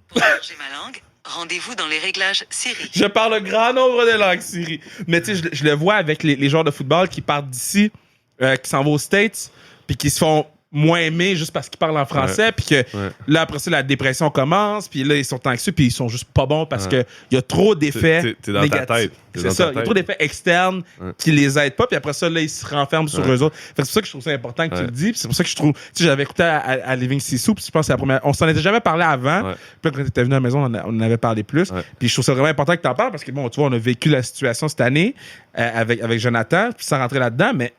Pour changer ma langue, rendez-vous dans les réglages Siri. Je parle un grand nombre de langues, Siri. Mais tu sais, je le vois avec les joueurs de football qui partent d'ici, qui s'en vont aux States, puis qui se font moins aimer juste parce qu'ils parlent en français, puis que Ouais. là, après ça, la dépression commence, puis là, ils sont anxieux, puis ils sont juste pas bons parce que il y a trop d'effets T'es dans ta négatifs. tête. T'es C'est dans ça, ta il y a tête. trop d'effets externes qui les aident pas, puis après ça, là, ils se renferment sur eux autres. Fait que c'est pour ça que je trouve ça important que tu Ouais. le dis, puis c'est pour ça que je trouve... Tu sais, j'avais écouté à Living Sissou, puis je pense que c'est la première... On s'en était jamais parlé avant, Ouais. puis là, quand t'étais venu à la maison, on en avait parlé plus, Ouais. puis je trouve ça vraiment important que t'en parles, parce que bon, tu vois, on a vécu la situation cette année avec Jonathan, puis sans rentrer là-dedans, mais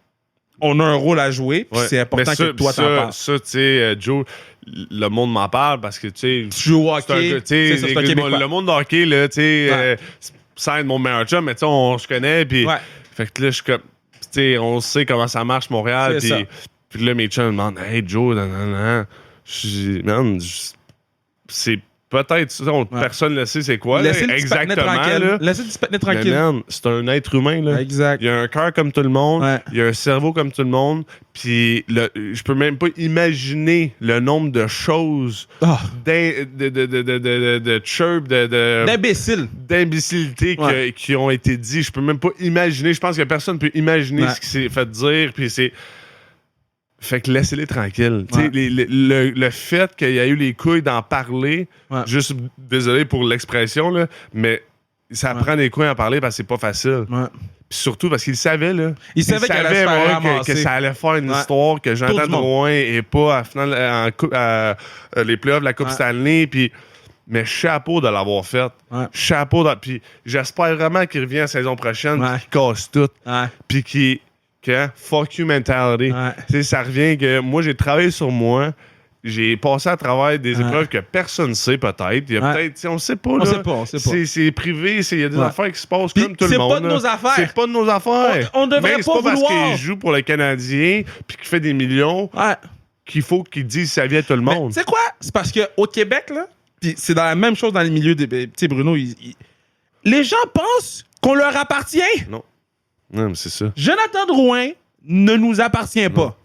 on a un rôle à jouer, puis Ouais. c'est important Mais ça, que toi t'en parles. Ça, tu sais, Joe, le monde m'en parle parce que, tu sais... Tu joues au c'est un hockey, gars, tu sais, c'est ça, c'est un Québécois. le monde de hockey, là, tu sais, Ouais. sans être mon meilleur chum, mais tu sais, on se connaît, puis... Ouais. Fait que là, je suis comme... Tu sais, on sait comment ça marche, Montréal, C'est ça. puis là, mes chums me demandent « Hey, Joe, nan. Je dis « Man, c'est peut-être ça, personne ne sait c'est quoi, là, Laissez le petit patinet exactement, tranquille. là. Laissez le petit patinet Mais tranquille. man, c'est un être humain, là. Exact. Il y a un cœur comme tout le monde, Ouais. il y a un cerveau comme tout le monde, puis je peux même pas imaginer le nombre de choses, Ah, de chirp, d'imbécile. d'imbécilité Ouais. qui ont été dit. Je peux même pas imaginer. Je pense que personne peut imaginer Ouais. ce qui s'est fait dire, puis c'est... Fait que laissez-les tranquilles. Tu sais, Ouais. le fait qu'il y a eu les couilles d'en parler, Ouais. juste, désolé pour l'expression, là, mais ça Ouais. prend des couilles à en parler parce que c'est pas facile. Ouais. Puis surtout parce qu'il savait, là. Il savait qu'elle allait se faire moi, ramasser. que ça allait faire une Ouais. histoire, que Jonathan Tout le monde. Drouin est pas à, les playoffs de la Coupe Ouais. Stanley, puis... Mais chapeau de l'avoir fait. Ouais. Chapeau. Puis j'espère vraiment qu'il revient la saison prochaine, Ouais. qu'il casse tout, Ouais. puis que fuck you mentality. Ouais. Tu sais, ça revient que moi, j'ai travaillé sur moi. J'ai passé à travers des Ouais. épreuves que personne ne sait, peut-être. Il y a Ouais. peut-être, tu sais, on sait pas. On là. sait pas, on sait pas. C'est privé, il y a des Ouais. affaires qui se passent Puis comme tout le c'est monde. pas de là. nos affaires. C'est pas de nos affaires. On devrait Mais pas c'est pas vouloir. parce qu'il joue pour le Canadien puis qu'il fait des millions Ouais. qu'il faut qu'il dise sa vie à tout le Mais monde. tu sais quoi? C'est parce qu'au Québec, là, puis c'est dans la même chose dans les milieux des. Tu sais, Bruno, les gens pensent qu'on leur appartient. Non, mais c'est ça. Jonathan Drouin ne nous appartient pas.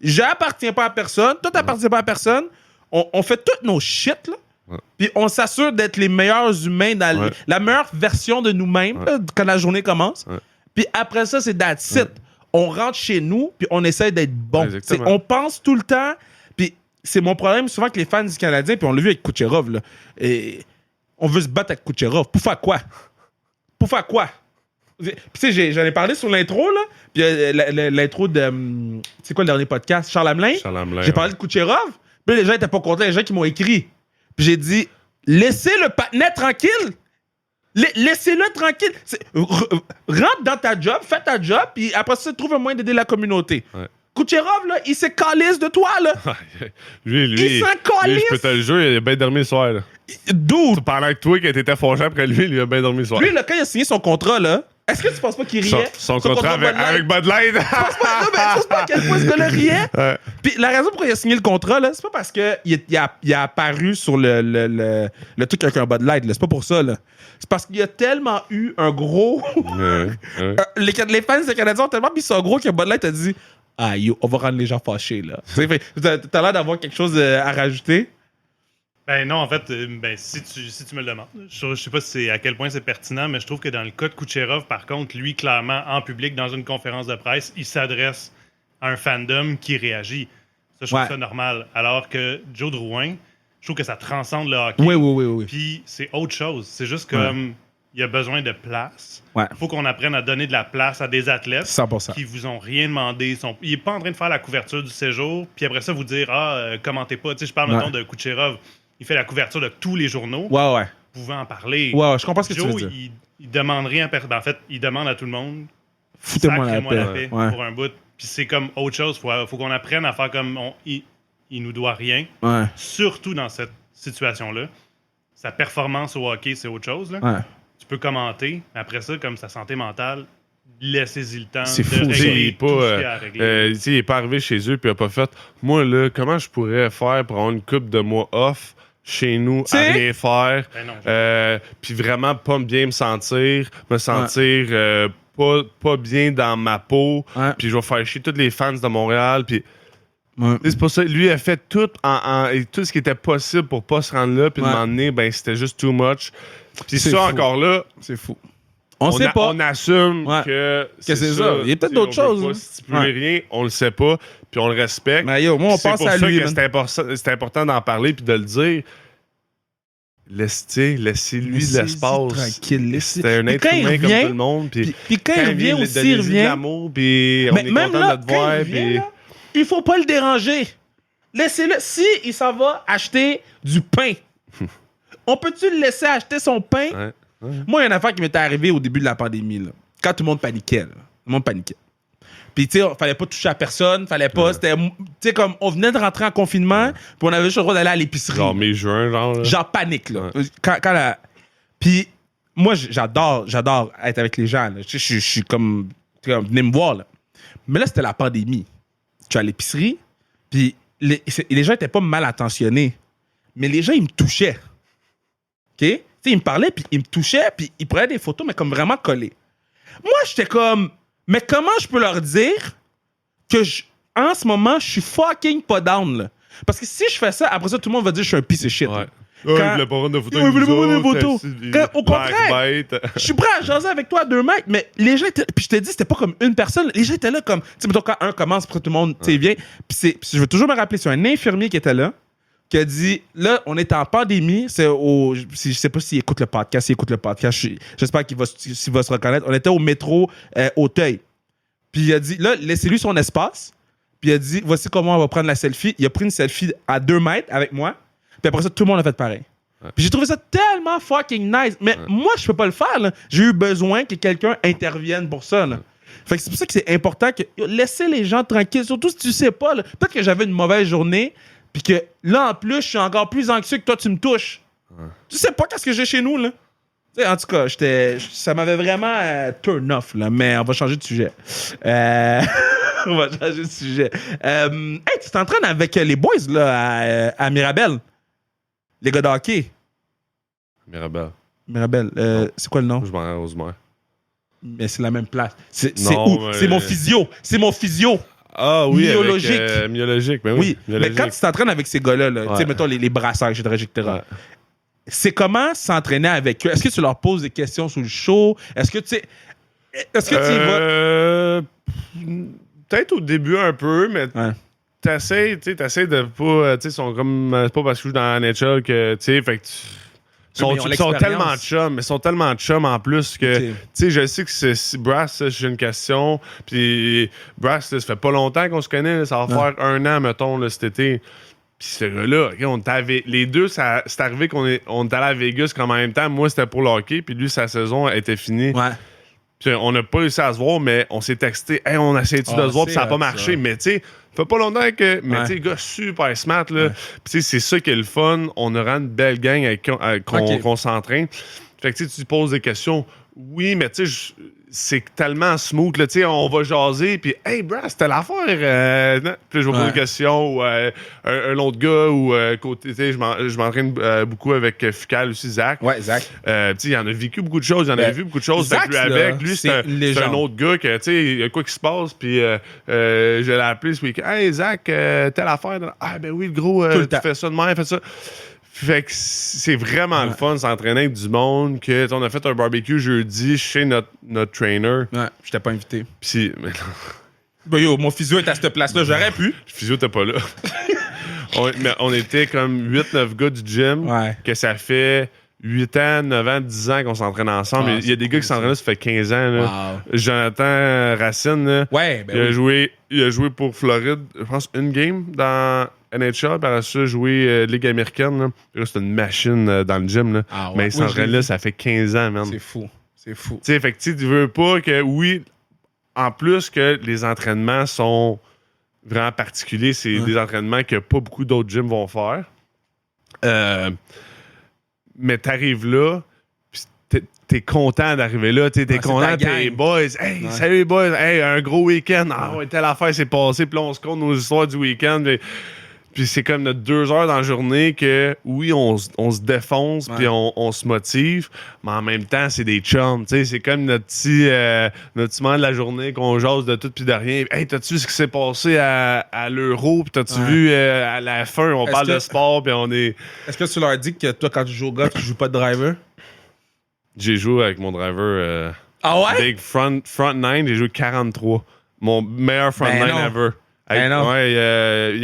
J'appartiens pas à personne. Toi, t'appartiens pas à personne. On fait toutes nos shit, là. Ouais. Puis on s'assure d'être les meilleurs humains, dans Ouais. la meilleure version de nous-mêmes là, quand la journée commence. Ouais. Puis après ça, c'est that's it. On rentre chez nous, puis on essaie d'être bon. Ouais, exactement. C'est- on pense tout le temps. Puis c'est mon problème souvent que les fans du Canadien, puis on l'a vu avec Kucherov, là, et on veut se battre avec Kucherov. Pour faire quoi? Pour faire quoi? Puis tu sais, j'en ai parlé sur l'intro, là. Puis l'intro de... c'est quoi le dernier podcast? Charles Hamelin? Charles Hamelin, J'ai parlé de Kucherov. Puis là, les gens étaient pas contents. Les gens qui m'ont écrit. Puis j'ai dit, laissez le patinet tranquille. Laissez-le tranquille. Rentre dans ta job, fais ta job, puis après ça, trouve un moyen d'aider la communauté. Ouais. Kucherov, là, il s'est calisse de toi, là. lui, Il s'en calisse. je peux te le jurer, il a bien dormi le soir. Là. Dude. Pendant que toi qui étais fâché après lui, il a bien dormi le soir. Lui, là, quand il a signé son contrat, là, est-ce que tu penses pas qu'il riait? Son contrat Bud Light? avec Bud Light. Tu penses pas, non, mais tu penses pas à quel point ce gars-là riait? Ouais. Puis la raison pour laquelle il a signé le contrat, là, c'est pas parce qu'il a apparu sur le truc avec un Bud Light, là. C'est pas pour ça, là. C'est parce qu'il y a tellement eu un gros... Ouais. les fans des Canadiens ont tellement mis ça gros que Bud Light a dit « Ah, yo, on va rendre les gens fâchés, là. » T'as l'air d'avoir quelque chose à rajouter? Ben non, en fait, si tu me le demandes. Je sais pas à quel point c'est pertinent, mais je trouve que dans le cas de Kucherov, par contre, lui, clairement, en public, dans une conférence de presse, il s'adresse à un fandom qui réagit. Ça, je trouve Ouais. ça normal. Alors que Joe Drouin, je trouve que ça transcende le hockey. Oui. Puis c'est autre chose. C'est juste comme il y a besoin de place. Ouais. Il faut qu'on apprenne à donner de la place à des athlètes 100%. qui vous ont rien demandé. Il est pas en train de faire la couverture du séjour, puis après ça, vous dire commentez pas. Tu sais, je parle Ouais. maintenant de Kucherov. Il fait la couverture de tous les journaux. Ouais. Vous pouvez en parler. Ouais, je comprends ce que tu Joe, veux dire. il demande rien à personne. En fait, il demande à tout le monde. Foutez-moi Sacrez-moi la la paix. paix Ouais. pour un bout. Puis c'est comme autre chose. Faut qu'on apprenne à faire comme il nous doit rien. Ouais. Surtout dans cette situation-là. Sa performance au hockey, c'est autre chose. Là. Ouais. Tu tu peux commenter. Mais après ça, comme sa santé mentale, laissez-y le temps C'est de fou, Tu sais, il régler est tout ce pas, qu'il y a à régler. tu sais, il est pas arrivé chez eux puis il a pas fait. Moi, là, comment je pourrais faire pour avoir une couple de mois off chez nous, à T'sais? rien faire, Ben non, puis vraiment pas bien me sentir pas bien dans ma peau, Ouais. puis je vais faire chier tous les fans de Montréal, puis Ouais. c'est pour ça, lui a fait tout tout ce qui était possible pour pas se rendre là, puis de Ouais. m'emmener, ben c'était juste too much. Puis C'est ça, fou. encore là, C'est fou. On sait a- pas. on assume Ouais. que c'est ça. Il y a peut-être d'autres choses, On hein. veut pas stipuler Ouais. rien, on le sait pas, puis on le respecte. Mais yo, moi, on C'est pense pour à ça lui. que man. c'est important d'en parler puis de le dire. Laissez-lui Laissez-y l'espace. tranquille, laissez- C'était un Puis être quand il humain comme revient, tout le monde. Puis Puis quand il revient aussi, il donnez-y de revient. l'amour, puis on Mais est même content là, de te quand voir. il revient, Puis là, il faut pas le déranger. Laissez-le. Si il s'en va acheter du pain, on peut-tu le laisser acheter son pain? Ouais. Moi, il y a une affaire qui m'était arrivée au début de la pandémie. Là. Quand tout le monde paniquait. Là. Tout le monde paniquait. Puis, tu sais, fallait pas toucher à personne, fallait pas. C'était, tu sais, comme on venait de rentrer en confinement, puis on avait juste le droit d'aller à l'épicerie. genre mai-juin, genre. là. Genre panique, là. Puis, moi, j'adore être avec les gens, là. Tu sais, je suis comme, venez me voir, là. Mais là, c'était la pandémie. Je suis à l'épicerie, puis les gens étaient pas mal attentionnés. Mais les gens, ils me touchaient. OK? Tu sais, ils me parlaient, puis ils me touchaient, puis ils prenaient des photos, mais comme vraiment collées. Moi, j'étais comme, mais comment je peux leur dire que en ce moment, je suis fucking pas down, là? Parce que si je fais ça, après ça, tout le monde va dire que je suis un piece of shit. Ouais. là. Il Quand- voulait pas prendre de photos. Ouais, il voulait avec pas nous prendre de autres, photos. il- Quand- au l'air contraire. bête. Je suis prêt à jaser avec toi à 2 mètres, mais les gens étaient. Puis je te dis, c'était pas comme une personne. Les gens étaient là comme. Tu sais, mettons, quand un commence, après tout le monde, tu sais, vient. Puis je veux toujours me rappeler, c'est un infirmier qui était là, qui a dit là, on est en pandémie. Je sais pas s'il écoute le podcast. S'il écoute le podcast, j'espère s'il va se reconnaître. On était au métro Auteuil. Puis il a dit là, laissez-lui son espace. Puis il a dit voici comment on va prendre la selfie. Il a pris une selfie à 2 mètres avec moi. Puis après ça, tout le monde a fait pareil. Puis j'ai trouvé ça tellement fucking nice. Mais moi, je peux pas le faire. Là. J'ai eu besoin que quelqu'un intervienne pour ça. Là. Fait que c'est pour ça que c'est important que laissez les gens tranquilles. Surtout si tu sais pas. Là. Peut-être que j'avais une mauvaise journée. Puis que là, en plus, je suis encore plus anxieux que toi, tu me touches. Tu sais pas qu'est-ce que j'ai chez nous. Là. Tu sais, en tout cas, ça m'avait vraiment turn off. Là. Mais on va changer de sujet. On va changer de sujet. Hey, tu t'entraînes avec les boys là, à Mirabel. Les gars de hockey. Mirabel, c'est quoi le nom? Je m'en vais Rosemère. Mais c'est la même place. C'est Non, où? mais- C'est mon physio. C'est mon physio. Ah oui, Myologique. avec, myologique. Ben Oui. oui, Mais quand tu t'entraînes avec ces gars-là, là, tu sais, Ouais. mettons les brasseurs, etc., Ouais. c'est comment s'entraîner avec eux? Est-ce que tu leur poses des questions sur le show? Est-ce que tu sais. Est-ce que tu y vas? Peut-être au début un peu, mais Ouais. t'essayes de pas. Tu sais, sont comme. C'est pas parce que je joue dans la NHL que. Tu sais, fait que. mais ils ont Ils sont l'expérience. tellement chums, mais ils sont tellement chums en plus que. Ok. Tu sais, je sais que si Brass, j'ai une question. Puis Brass, ça fait pas longtemps qu'on se connaît. Là, ça va faire 1 an, mettons, là, cet été. Puis ce gars-là, ok, on était les deux, c'est arrivé qu'on est allé à Vegas comme en même temps. Moi, c'était pour le hockey, puis lui, sa saison était finie. Ouais. Puis on n'a pas réussi à se voir, mais on s'est texté. Hey, on a essayé de se voir, puis ça n'a pas hot, marché. ça. Mais tu sais, fait pas longtemps que. Mais Ouais. tu sais, gars, super smart, là. Puis tu sais, c'est ça qui est le fun. On aura une belle gang avec Ok. qu'on s'entraîne. Fait que tu sais, tu poses des questions. Oui, mais tu sais, c'est tellement smooth, là. Tu sais, on va jaser, puis hey, Brass, c'était l'affaire. Non. Puis je vais poser Ouais. une question, ou un autre gars, ou côté. Tu sais, je m'entraîne beaucoup avec Fucal aussi, Zach. Ouais, Zach. Tu sais, il en a vécu beaucoup de choses, il en a Ben, vu beaucoup de choses. Zach, Fait que lui, là, avec, lui, c'est c'est une un légende. autre gars que, tu sais, il y a quoi qui se passe, puis je l'ai appelé ce week-end. Hey, Zach, telle affaire. Ah, ben oui, le gros, Tout le tu temps. fais ça de même, fais ça. Fait que c'est vraiment le fun s'entraîner avec du monde. Que, tu sais, on a fait un barbecue jeudi chez notre trainer. Ouais, je t'ai pas invité. Puis, mais Ben yo, mon physio est à cette place-là, j'aurais pu. le physio, t'es pas là. Mais on était comme 8-9 gars du gym. Ouais. Que ça fait 8 ans, 9 ans, 10 ans qu'on s'entraîne ensemble. Ah, Il y a des gars qui s'entraînent là, ça fait 15 ans. Là. Wow. Jonathan Racine, là, Ouais, ben il a joué pour Floride, je pense, une game dans NHL. Par ça, il a joué Ligue américaine. Là. Là, c'est une machine dans le gym. Là. Ah ouais. Mais il Oui, je s'entraîne l'ai là, vu. ça fait 15 ans, man. C'est fou. C'est fou. Tu sais, fait que tu veux pas que, oui, en plus que les entraînements sont vraiment particuliers, c'est des entraînements que pas beaucoup d'autres gyms vont faire. Mais t'arrives là, pis t'es content d'arriver là, t'es c'est content, ta t'es gang. boys, hey, Ouais. salut les boys, hey, un gros week-end, ah ouais, telle affaire s'est passée, puis là, on se compte nos histoires du week-end, puis c'est comme notre 2 heures dans la journée que, oui, on se défonce, puis on se motive, mais en même temps, c'est des chums, tu sais, c'est comme notre petit moment de la journée qu'on jase de tout puis de rien. Hey, t'as-tu vu ce qui s'est passé à l'Euro, puis t'as-tu vu à la fin, on Est-ce parle que- de sport, puis on est... Est-ce que tu leur dis que toi, quand tu joues au golf, tu joues pas de driver? J'ai joué avec mon driver... Ah ouais? Big front 9, j'ai joué 43. Mon meilleur front Ben 9 non. ever. Ben non. Ouais,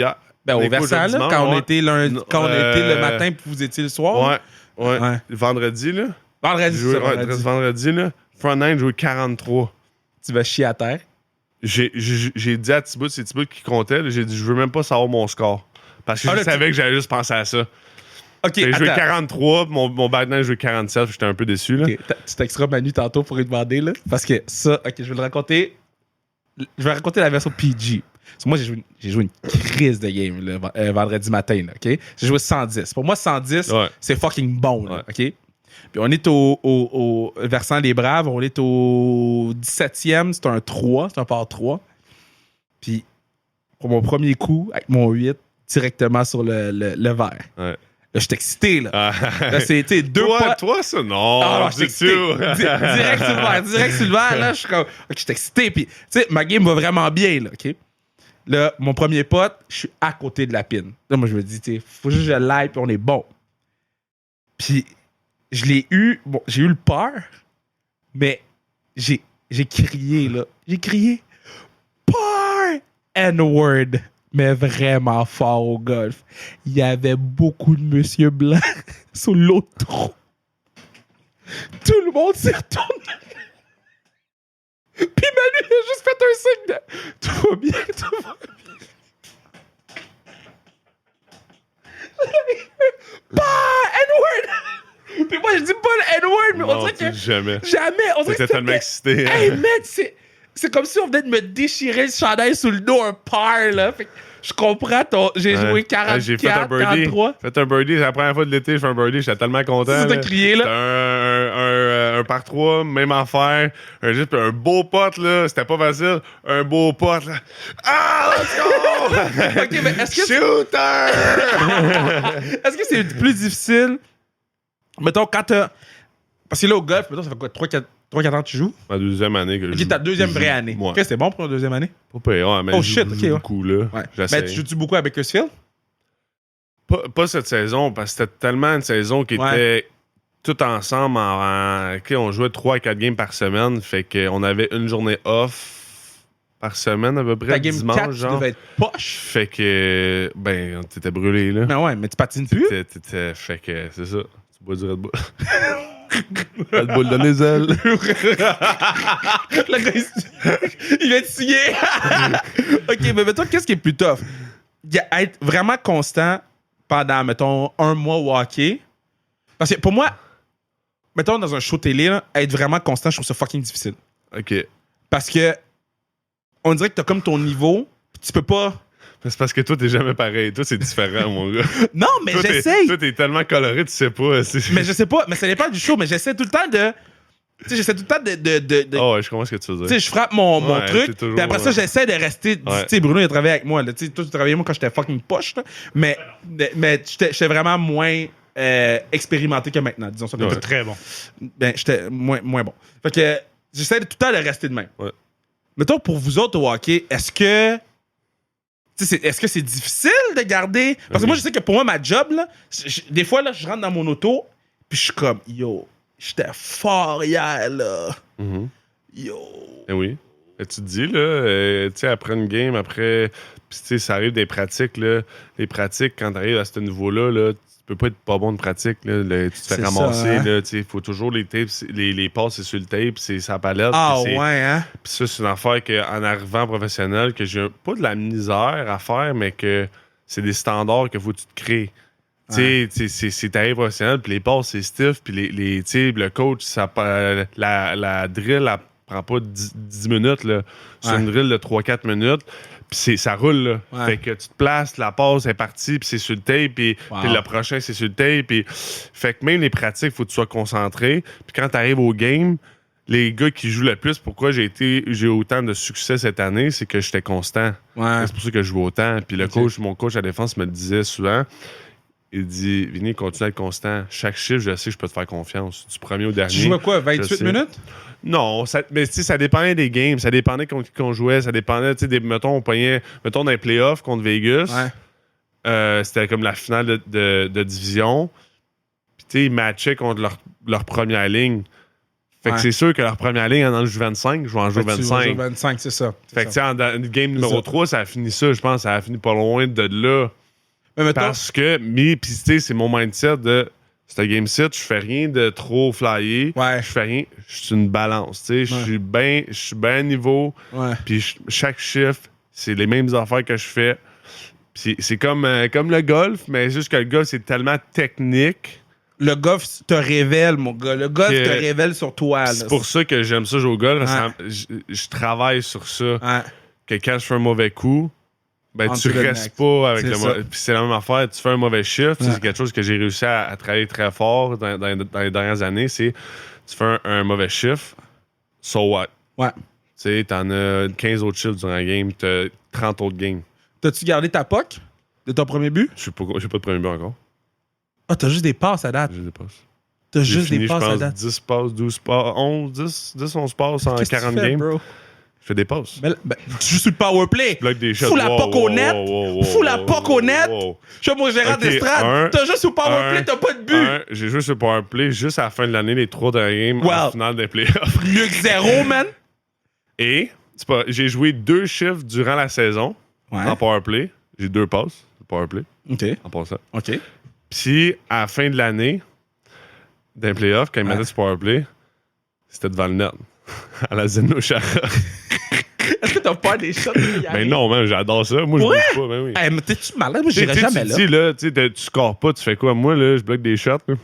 Ben, au les Versant, cours là, dimanche, quand on ouais. était lundi, Non, quand on était le matin puis vous étiez le soir. Ouais. Ouais. Vendredi, là. Vendredi, J'ai joué, c'est ça, vendredi. vendredi, là. Front 9, j'ai joué 43. Tu vas chier à terre. J'ai dit à Thibaut, c'est Thibaut qui comptait, là, j'ai dit, je veux même pas savoir mon score. Parce que Ah, je là, savais que j'allais juste penser à ça. OK, J'ai joué attends. 43, puis mon back 9, j'ai joué 47, j'étais un peu déçu, là. OK, tu texteras Manu tantôt pour lui demander, là. Parce que ça, OK, je vais le raconter. Je vais raconter la version PG. Parce que moi, j'ai joué une crise de game là, vendredi matin, là, OK? J'ai joué 110. Pour moi, 110, Ouais. c'est fucking bon, là, Ouais. OK? Puis on est au versant des Braves, on est au 17e, c'est un 3, c'est un par 3. Puis pour mon premier coup, avec mon 8, directement sur le vert. Ouais. Là, j'étais excité, là. Ah. Là, c'est, tu sais, deux pas... Toi, ça, non. Ah non, j'étais excité. dis-tu. Direct sur le verre, direct sur le verre, là, je suis comme... Ok, j'étais excité, puis, tu sais, ma game va vraiment bien, là, OK? Là, mon premier pote, je suis à côté de la pine. Là, moi, je me dis, tu sais, faut juste que je l'aille, puis on est bon. Puis, je l'ai eu... Bon, j'ai eu le peur, mais j'ai crié, là. J'ai crié « Peur! N-word! » Mais vraiment fort au golf. Il y avait beaucoup de monsieur blancs sur l'autre trou. Tout le monde s'est retourné. Puis Manu a juste fait un signe de « Tout va bien, tout va bien. » Pas N-word! Puis moi, je dis pas le N-word, mais on Non, dirait tu que... dis jamais. Jamais! On dirait T'étais que tellement excité. Hey, mec, c'est comme si on venait de me déchirer le chandail sous le dos, un par, là. Fait que je comprends ton... J'ai joué Ouais. 44, J'ai fait un birdie. 43. Fait un birdie. C'est la première fois de l'été, je fais un birdie. J'étais tellement content. Tu t'as là. crié, là. C'était un par 3, même affaire. Juste un beau pote, là. C'était pas facile. Un beau pote, là. Ah, let's go! OK, mais est-ce que Shooter! est-ce que c'est plus difficile? Mettons, quand t'as... Parce que là, au golf, mettons, ça fait quoi? 3-4 ans que tu joues? Ma deuxième année que je OK, joue. ta deuxième Je vraie joue. année. Ouais. OK, c'est bon pour la deuxième année? Pas pire, ouais, mais Oh, je shit, joue ok, ouais. beaucoup, là. Ouais. J'essaie. Ben, tu joues-tu beaucoup à Bakersfield? Pas cette saison, parce que c'était tellement une saison qui Ouais. était tout ensemble. OK, on jouait 3-4 games par semaine. Fait qu'on avait une journée off par semaine, à peu près. Ta game dimanche, 4, tu genre. devais être poche. Fait que, ben, t'étais brûlé, là. Mais ouais, mais tu patines plus? Fait que, c'est ça. Tu bois du Red Bull. Red Bull dans les ailes. Le gars, il vient de signer. OK, mais mettons, qu'est-ce qui est plus tough? Être vraiment constant pendant, mettons, un mois au hockey. Parce que pour moi, mettons, dans un show télé, là, être vraiment constant, je trouve ça fucking difficile. OK. Parce que on dirait que t'as comme ton niveau, pis tu peux pas... C'est parce que toi, t'es jamais pareil. Toi, c'est différent, mon gars. Non, mais Toi, j'essaye! Toi, t'es tellement coloré, tu sais pas. Mais je sais pas, mais ça dépend du show, mais j'essaie tout le temps de... Tu sais, j'essaie tout le temps de Oh, ouais, je comprends ce que tu veux tu dire. sais, je frappe mon Ouais, truc, c'est toujours, puis après ça, ouais. j'essaie de rester... Ouais. Tu sais, Bruno, il a travaillé avec moi, là. Tu sais, toi, tu travaillais avec moi quand j'étais fucking poche, là. Mais j'étais vraiment moins expérimenté que maintenant, disons ça comme Ouais. ça. Très bon. Ben, j'étais moins bon. Fait que j'essaie tout le temps de rester de même. Ouais. Mettons, pour vous autres au hockey, est-ce que... tu sais, est-ce que c'est difficile de garder... Parce que Oui. moi, je sais que pour moi, ma job, là, des fois, là, je rentre dans mon auto, puis je suis comme, yo, j'étais fort hier, là. Mhm. Yo. Eh oui. Et tu te dis, là, tu sais, après une game, après. Puis, tu sais, ça arrive des pratiques, là. Les pratiques, quand t'arrives à ce niveau-là, là, tu peux pas être pas bon de pratique, là. Tu te fais C'est ramasser, ça, hein? là. Tu sais, il faut toujours les tapes, les passes, c'est sur le tape, c'est sa palette. Ah puis c'est- ouais, hein? Puis ça, c'est une affaire qu'en arrivant professionnel, que j'ai pas de la misère à faire, mais que c'est des standards qu'il faut que tu te crées. Tu sais, c'est t'arrives professionnel, puis les passes, c'est stiff, puis tu sais, le coach, la drill, elle prend pas 10 minutes, là. C'est Ouais. une drill de 3-4 minutes. Puis ça roule, là. Ouais. Fait que tu te places, la pause est partie, puis c'est sur le tape, puis le prochain, c'est sur le tape. Puis... Fait que même les pratiques, il faut que tu sois concentré. Puis quand tu arrives au game, les gars qui jouent le plus, pourquoi j'ai autant de succès cette année, c'est que j'étais constant. Ouais. C'est pour ça que je joue autant. Puis mon coach à défense me le disait souvent. Il dit, Vinny, continue à être constant. Chaque chiffre, je sais que je peux te faire confiance. Du premier au dernier. Tu jouais quoi, 28 minutes? Non, mais tu sais, ça dépendait des games. Ça dépendait contre qui on jouait. Ça dépendait, tu sais, mettons, on pognait, mettons, dans les playoffs contre Vegas. Ouais. C'était comme la finale de division. Puis, tu sais, ils matchaient contre leur première ligne. Fait que c'est sûr que leur première ligne, en joue 25, je vais en jouer 25. Tu 25, c'est ça. Fait que, tu sais, en game numéro 3, ça a fini ça. Je pense ça a fini pas loin de là. Mais mettons, Parce que, puis tu sais, c'est mon mindset de c'est un game set, je fais rien de trop flyer. Ouais. Je fais rien, je suis une balance, tu sais, je suis bien à niveau. Ouais. Puis chaque chiffre, c'est les mêmes affaires que je fais. Puis c'est comme le golf, mais juste que le golf, c'est tellement technique. Le golf te révèle, mon gars. Le golf Que- te révèle sur toi. C'est pour ça que j'aime ça jouer au golf. Ouais. Je travaille sur ça. Ouais. Que quand je fais un mauvais coup, ben On tu to the restes next. pas avec C'est le ça. mauvais. Puis c'est la même affaire, tu fais un mauvais chiffre, Ouais. c'est quelque chose que j'ai réussi à travailler très fort dans les dernières années, c'est tu fais un mauvais chiffre, so what? Ouais. Tu sais, t'en as 15 autres chiffres durant la game, t'as 30 autres games. T'as-tu gardé ta POC de ton premier but? J'ai pas de premier but encore. Ah, t'as juste des passes à date. J'ai des passes. T'as J'ai juste fini, des je passes à pense, date. 10 passes, 12 passes, 11 passes en Qu'est-ce que 40 tu fais, games. bro? Je fais des passes. Ben, tu joues sur le powerplay. Bloque des shots. Fous la Wow, POC au wow, net. wow, wow, wow, Fous la wow, POC wow, au net. wow. Je suis mon gérant Ok, d'estrade. T'as juste sur le powerplay, t'as pas de but. J'ai joué sur Powerplay juste à la fin de l'année, les 3 derniers games Wow. en finale des playoffs. Mieux que zéro, man. Et j'ai joué 2 chiffres durant la saison en Powerplay. J'ai 2 passes de Powerplay OK. en passant. OK. Puis à la fin de l'année, dans les playoffs, quand ils mettaient sur Powerplay, c'était devant le net. À la Zeno Chara. Est-ce que t'as peur des shots? Ben non, man, j'adore ça. Moi, je Ouais? bouge pas, ben oui. Hey, mais t'es-tu malade? Moi, j'irais jamais tu là. dis, là, tu sais, tu scores pas, tu fais quoi? Moi, là, je bloque des shots. Là.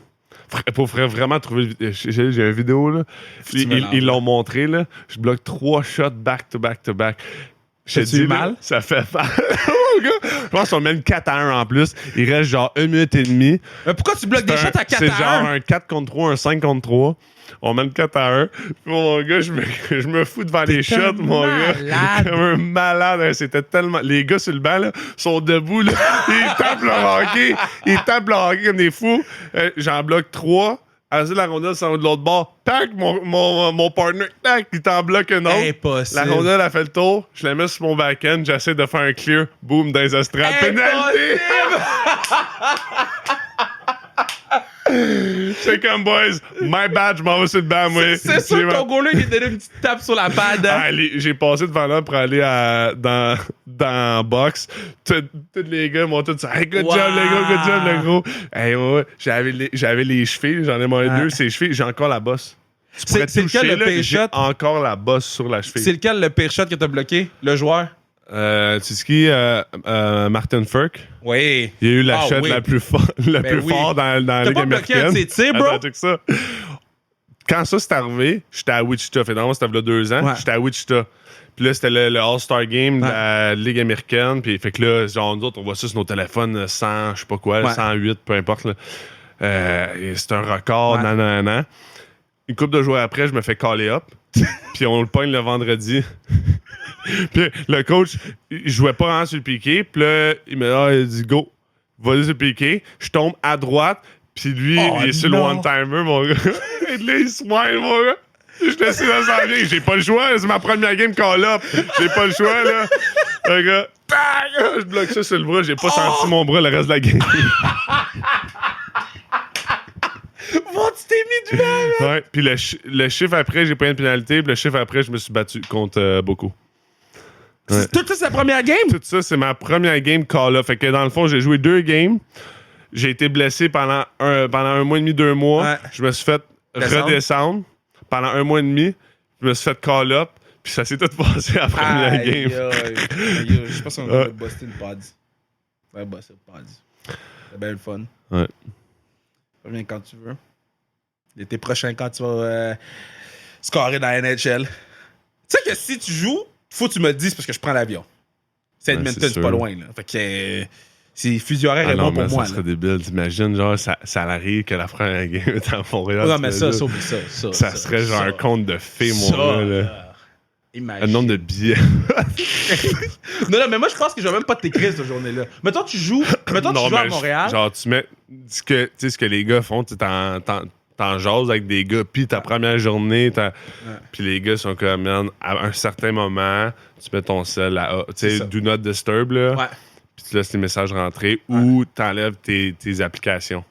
Pour vraiment trouver. J'ai une vidéo, là. que tu me Ils l'ont montré, là. Je bloque 3 shots back-to-back-to-back. Je te T'as-tu dis, eu là, mal? ça fait mal. Oh, gars, je pense qu'on mène 4-1 en plus. Il reste genre 1 minute et demie. Mais pourquoi tu bloques des shots à 4 C'est à genre 1? un 4 contre 3, un 5 contre 3. On mène 4-1. Puis mon gars, je me fous devant les shots, mon gars. malade. Comme un malade. Hein. C'était tellement. Les gars sur le banc, là, sont debout, là. Ils tapent leur hockey. Ils tapent leur hockey comme des fous. J'en bloque 3. Asile la rondelle s'en va de l'autre bord. Tac, mon partner, tac, il t'en bloque un autre. Impossible. La rondelle a fait le tour. Je la mets sur mon back-end. J'essaie de faire un clear. Boom, dans les estrades. Pénalité! C'est comme, boys, my bad, je m'en vais sur le banc, moi. C'est sûr que ton goaler, il a donné une petite tape sur la pad. Hein? Ah, j'ai passé devant là pour aller dans la box. Tous les gars m'ont tous dit hey, good Wow. job, le gros, good job, le gros. Hey, ouais, j'avais les chevilles, j'en ai mangé Ouais. 2, ces chevilles, j'ai encore la bosse. Tu C'est pourrais lequel toucher, le là, pire j'ai shot? encore la bosse sur la cheville. C'est lequel le pire shot que t'as bloqué? Le joueur? Tu sais qui? Martin Furk. Oui. Il y a eu la Ah, shot oui. la plus forte dans la Ligue pas bloqué un américaine. de ses tirs, bro? Attends, check ça. Quand ça s'est arrivé, j'étais à Wichita. Fait normalement, c'était il y a 2 ans. Ouais. J'étais à Wichita. Puis là, c'était le All-Star Game de Ouais. la Ligue américaine. Puis fait que là, genre, nous autres, on voit ça sur nos téléphones 100, je sais pas quoi, Ouais. 108, peu importe. Là. Et c'est un record, Ouais. nanana. Une couple de jours après, je me fais caller up. Puis on le pogne le vendredi. Puis le coach, il jouait pas vraiment sur le piqué. Puis là, il dit go, vas-y sur le piqué. Je tombe à droite. Puis lui, Oh, il est sur le non. one-timer, mon gars. Et là, il smile, mon gars. Je décide de s'en venir. J'ai pas le choix. C'est ma première game call-up. J'ai pas le choix, là. Le gars, tac, je bloque ça sur le bras. J'ai pas senti mon bras le reste de la game. Bon, tu t'es mis du mal. Ouais. Puis le chiffre après, j'ai pris une pénalité. Puis le chiffre après, je me suis battu contre Boko. Ouais. Tout ça, c'est la première game? Tout ça, c'est ma première game call-up. Fait que dans le fond, j'ai joué 2 games. J'ai été blessé pendant un mois et demi, 2 mois. Ouais. Je me suis fait Descendre. redescendre pendant un mois et demi. Je me suis fait call-up. Puis ça s'est tout passé à la première game. Je sais pas si on Ouais. va bosser une pod. Ouais, bosser une pod. C'est bien le fun. Ouais. Reviens quand tu veux. L'été prochain, quand tu vas scorer dans la NHL. Tu sais que si tu joues, faut que tu me le dises parce que je prends l'avion. C'est Ouais, Edmonton, c'est c'est sûr. pas loin, là. Fait que c'est fuseau horaire Ah est non, bon pour mais moi. ça là. serait débile. T'imagines, genre, ça arrive que la première game est à Montréal. Non, mais ça t'imagines? oublie ça. Ça serait genre un conte de fées, mon gars, là. Imagine. Un nombre de billets. Non, mais moi, je pense que je vais même pas t'écrire cette journée-là. Mettons, tu joues à Montréal. Genre, tu mets ce que les gars font, tu t'en jases avec des gars, puis ta première journée, puis les gars sont comme, man, à un certain moment, tu mets ton sel là, tu C'est sais, ça. do not disturb, là, Ouais. puis tu laisses tes messages rentrer, ou t'enlèves tes applications.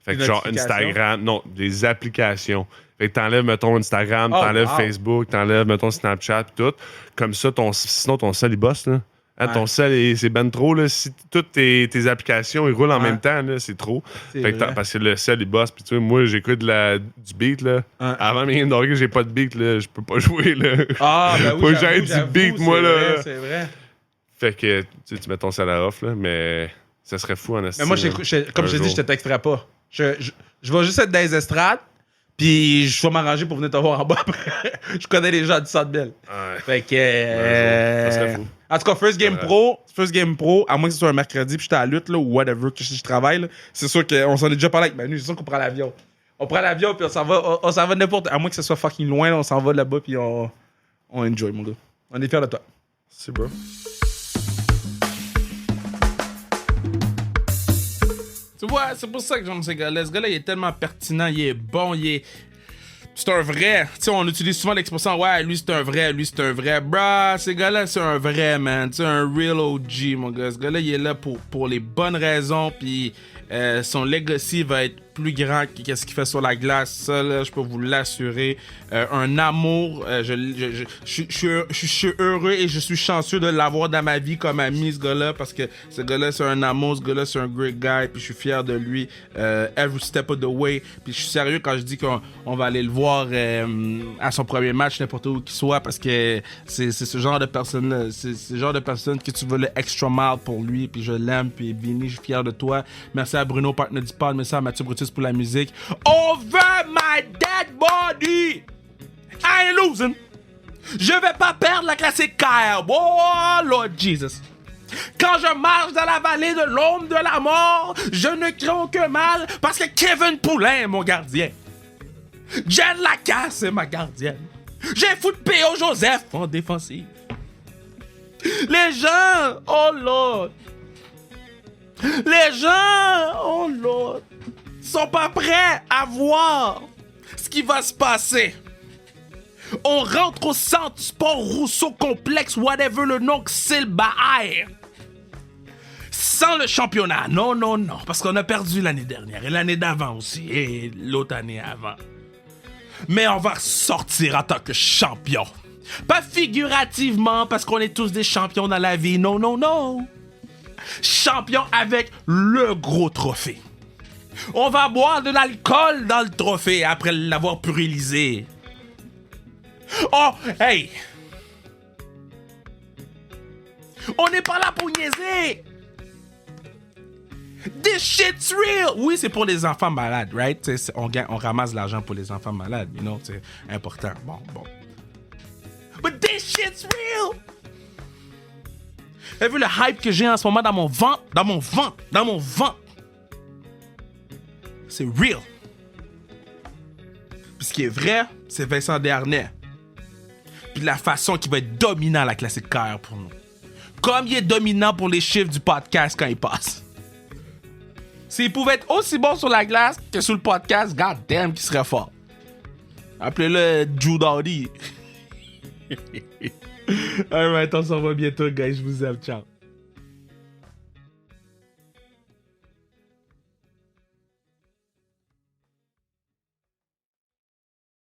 Fait que Des genre, notifications? Instagram, non, des applications. Fait que t'enlèves, mettons, Instagram, Oh, t'enlèves wow. Facebook, t'enlèves, mettons, Snapchat, pis tout. Comme ça, sinon, ton sel, il bosse, là. Hein, Ouais. ton sel, c'est ben trop, là. Si toutes tes applications, ils roulent en Ouais. même temps, là, c'est trop. C'est Fait que vrai. parce que le sel, il bosse. Puis tu vois, moi, j'écoute du beat, là. Ouais. Avant mes games de hockey, j'ai pas de beat, là. Je peux pas jouer, là. Ah, ben Faut oui, que j'aille j'avoue, du beat, moi, c'est là. vrai, c'est vrai. Fait que, tu mets ton sel à off, là. Mais ça serait fou, en Mais moi, comme Un je t'ai dit, jour. je te texterai pas. Je vais juste être dans les estrades, puis je vais m'arranger pour venir te voir en bas après. Je connais les gens du Centre Bell. Ouais. Fait que. Un jour. Ça serait fou. En tout cas, First Game Ouais. Pro, à moins que ce soit un mercredi, puis j'étais à la lutte, là, ou whatever, que je travaille, là, c'est sûr qu'on s'en est déjà parlé avec Manu, c'est sûr qu'on prend l'avion. On prend l'avion, puis on s'en va n'importe. À moins que ce soit fucking loin, là, on s'en va là-bas, puis on enjoy, mon gars. On est fiers de toi. C'est bro. Tu vois, c'est pour ça que j'aime ce gars-là. Ce gars-là, il est tellement pertinent, il est bon, c'est un vrai. Tu sais, on utilise souvent l'expression « Ouais, lui, c'est un vrai, lui, c'est un vrai. » Bruh, ce gars-là, c'est un vrai, man. C'est un real OG, mon gars. Ce gars-là, il est là pour les bonnes raisons, puis son legacy va être plus grand que ce qu'il fait sur la glace. Ça, là, je peux vous l'assurer. Un amour. Je suis heureux et je suis chanceux de l'avoir dans ma vie comme ami, ce gars-là, parce que ce gars-là, c'est un amour. Ce gars-là, c'est un great guy, puis je suis fier de lui. Every step of the way. Puis je suis sérieux quand je dis qu'on va aller le voir à son premier match, n'importe où qu'il soit, parce que c'est ce genre de personne-là. C'est ce genre de personne que tu veux le extra mile pour lui, puis je l'aime, puis Vinny, je suis fier de toi. Merci à Bruno, partenaire du pod. Merci à Mathieu Brutus pour la musique. Over my dead body! I ain't losing! Je vais pas perdre la classique KR. Oh, Lord Jesus! Quand je marche dans la vallée de l'ombre de la mort, je ne crains aucun mal parce que Kevin Poulin est mon gardien. Jen Lacasse est ma gardienne. J'ai foutu P.O. Joseph en défensive. Les gens, oh Lord! Les gens, oh Lord, sont pas prêts à voir ce qui va se passer. On rentre au centre sport Rousseau Complexe, whatever le nom que c'est le bail. Sans le championnat. Non, non, non. Parce qu'on a perdu l'année dernière et l'année d'avant aussi. Et l'autre année avant. Mais on va sortir en tant que champion. Pas figurativement parce qu'on est tous des champions dans la vie. Non, non, non. Champion avec le gros trophée. On va boire de l'alcool dans le trophée après l'avoir purilisé. Oh, hey! On n'est pas là pour niaiser! This shit's real! Oui, c'est pour les enfants malades, right? On ramasse l'argent pour les enfants malades, you know, c'est important. Bon. But this shit's real! Vous avez vu le hype que j'ai en ce moment dans mon ventre? Dans mon ventre! C'est real! Puis ce qui est vrai, c'est Vincent Desharnais. Puis la façon qu'il va être dominant à la classique KR pour nous. Comme il est dominant pour les chiffres du podcast quand il passe. S'il pouvait être aussi bon sur la glace que sur le podcast, god damn qu'il serait fort. Appelez-le Drew Doughty. Alright, on s'en va bientôt, guys. Je vous aime. Ciao.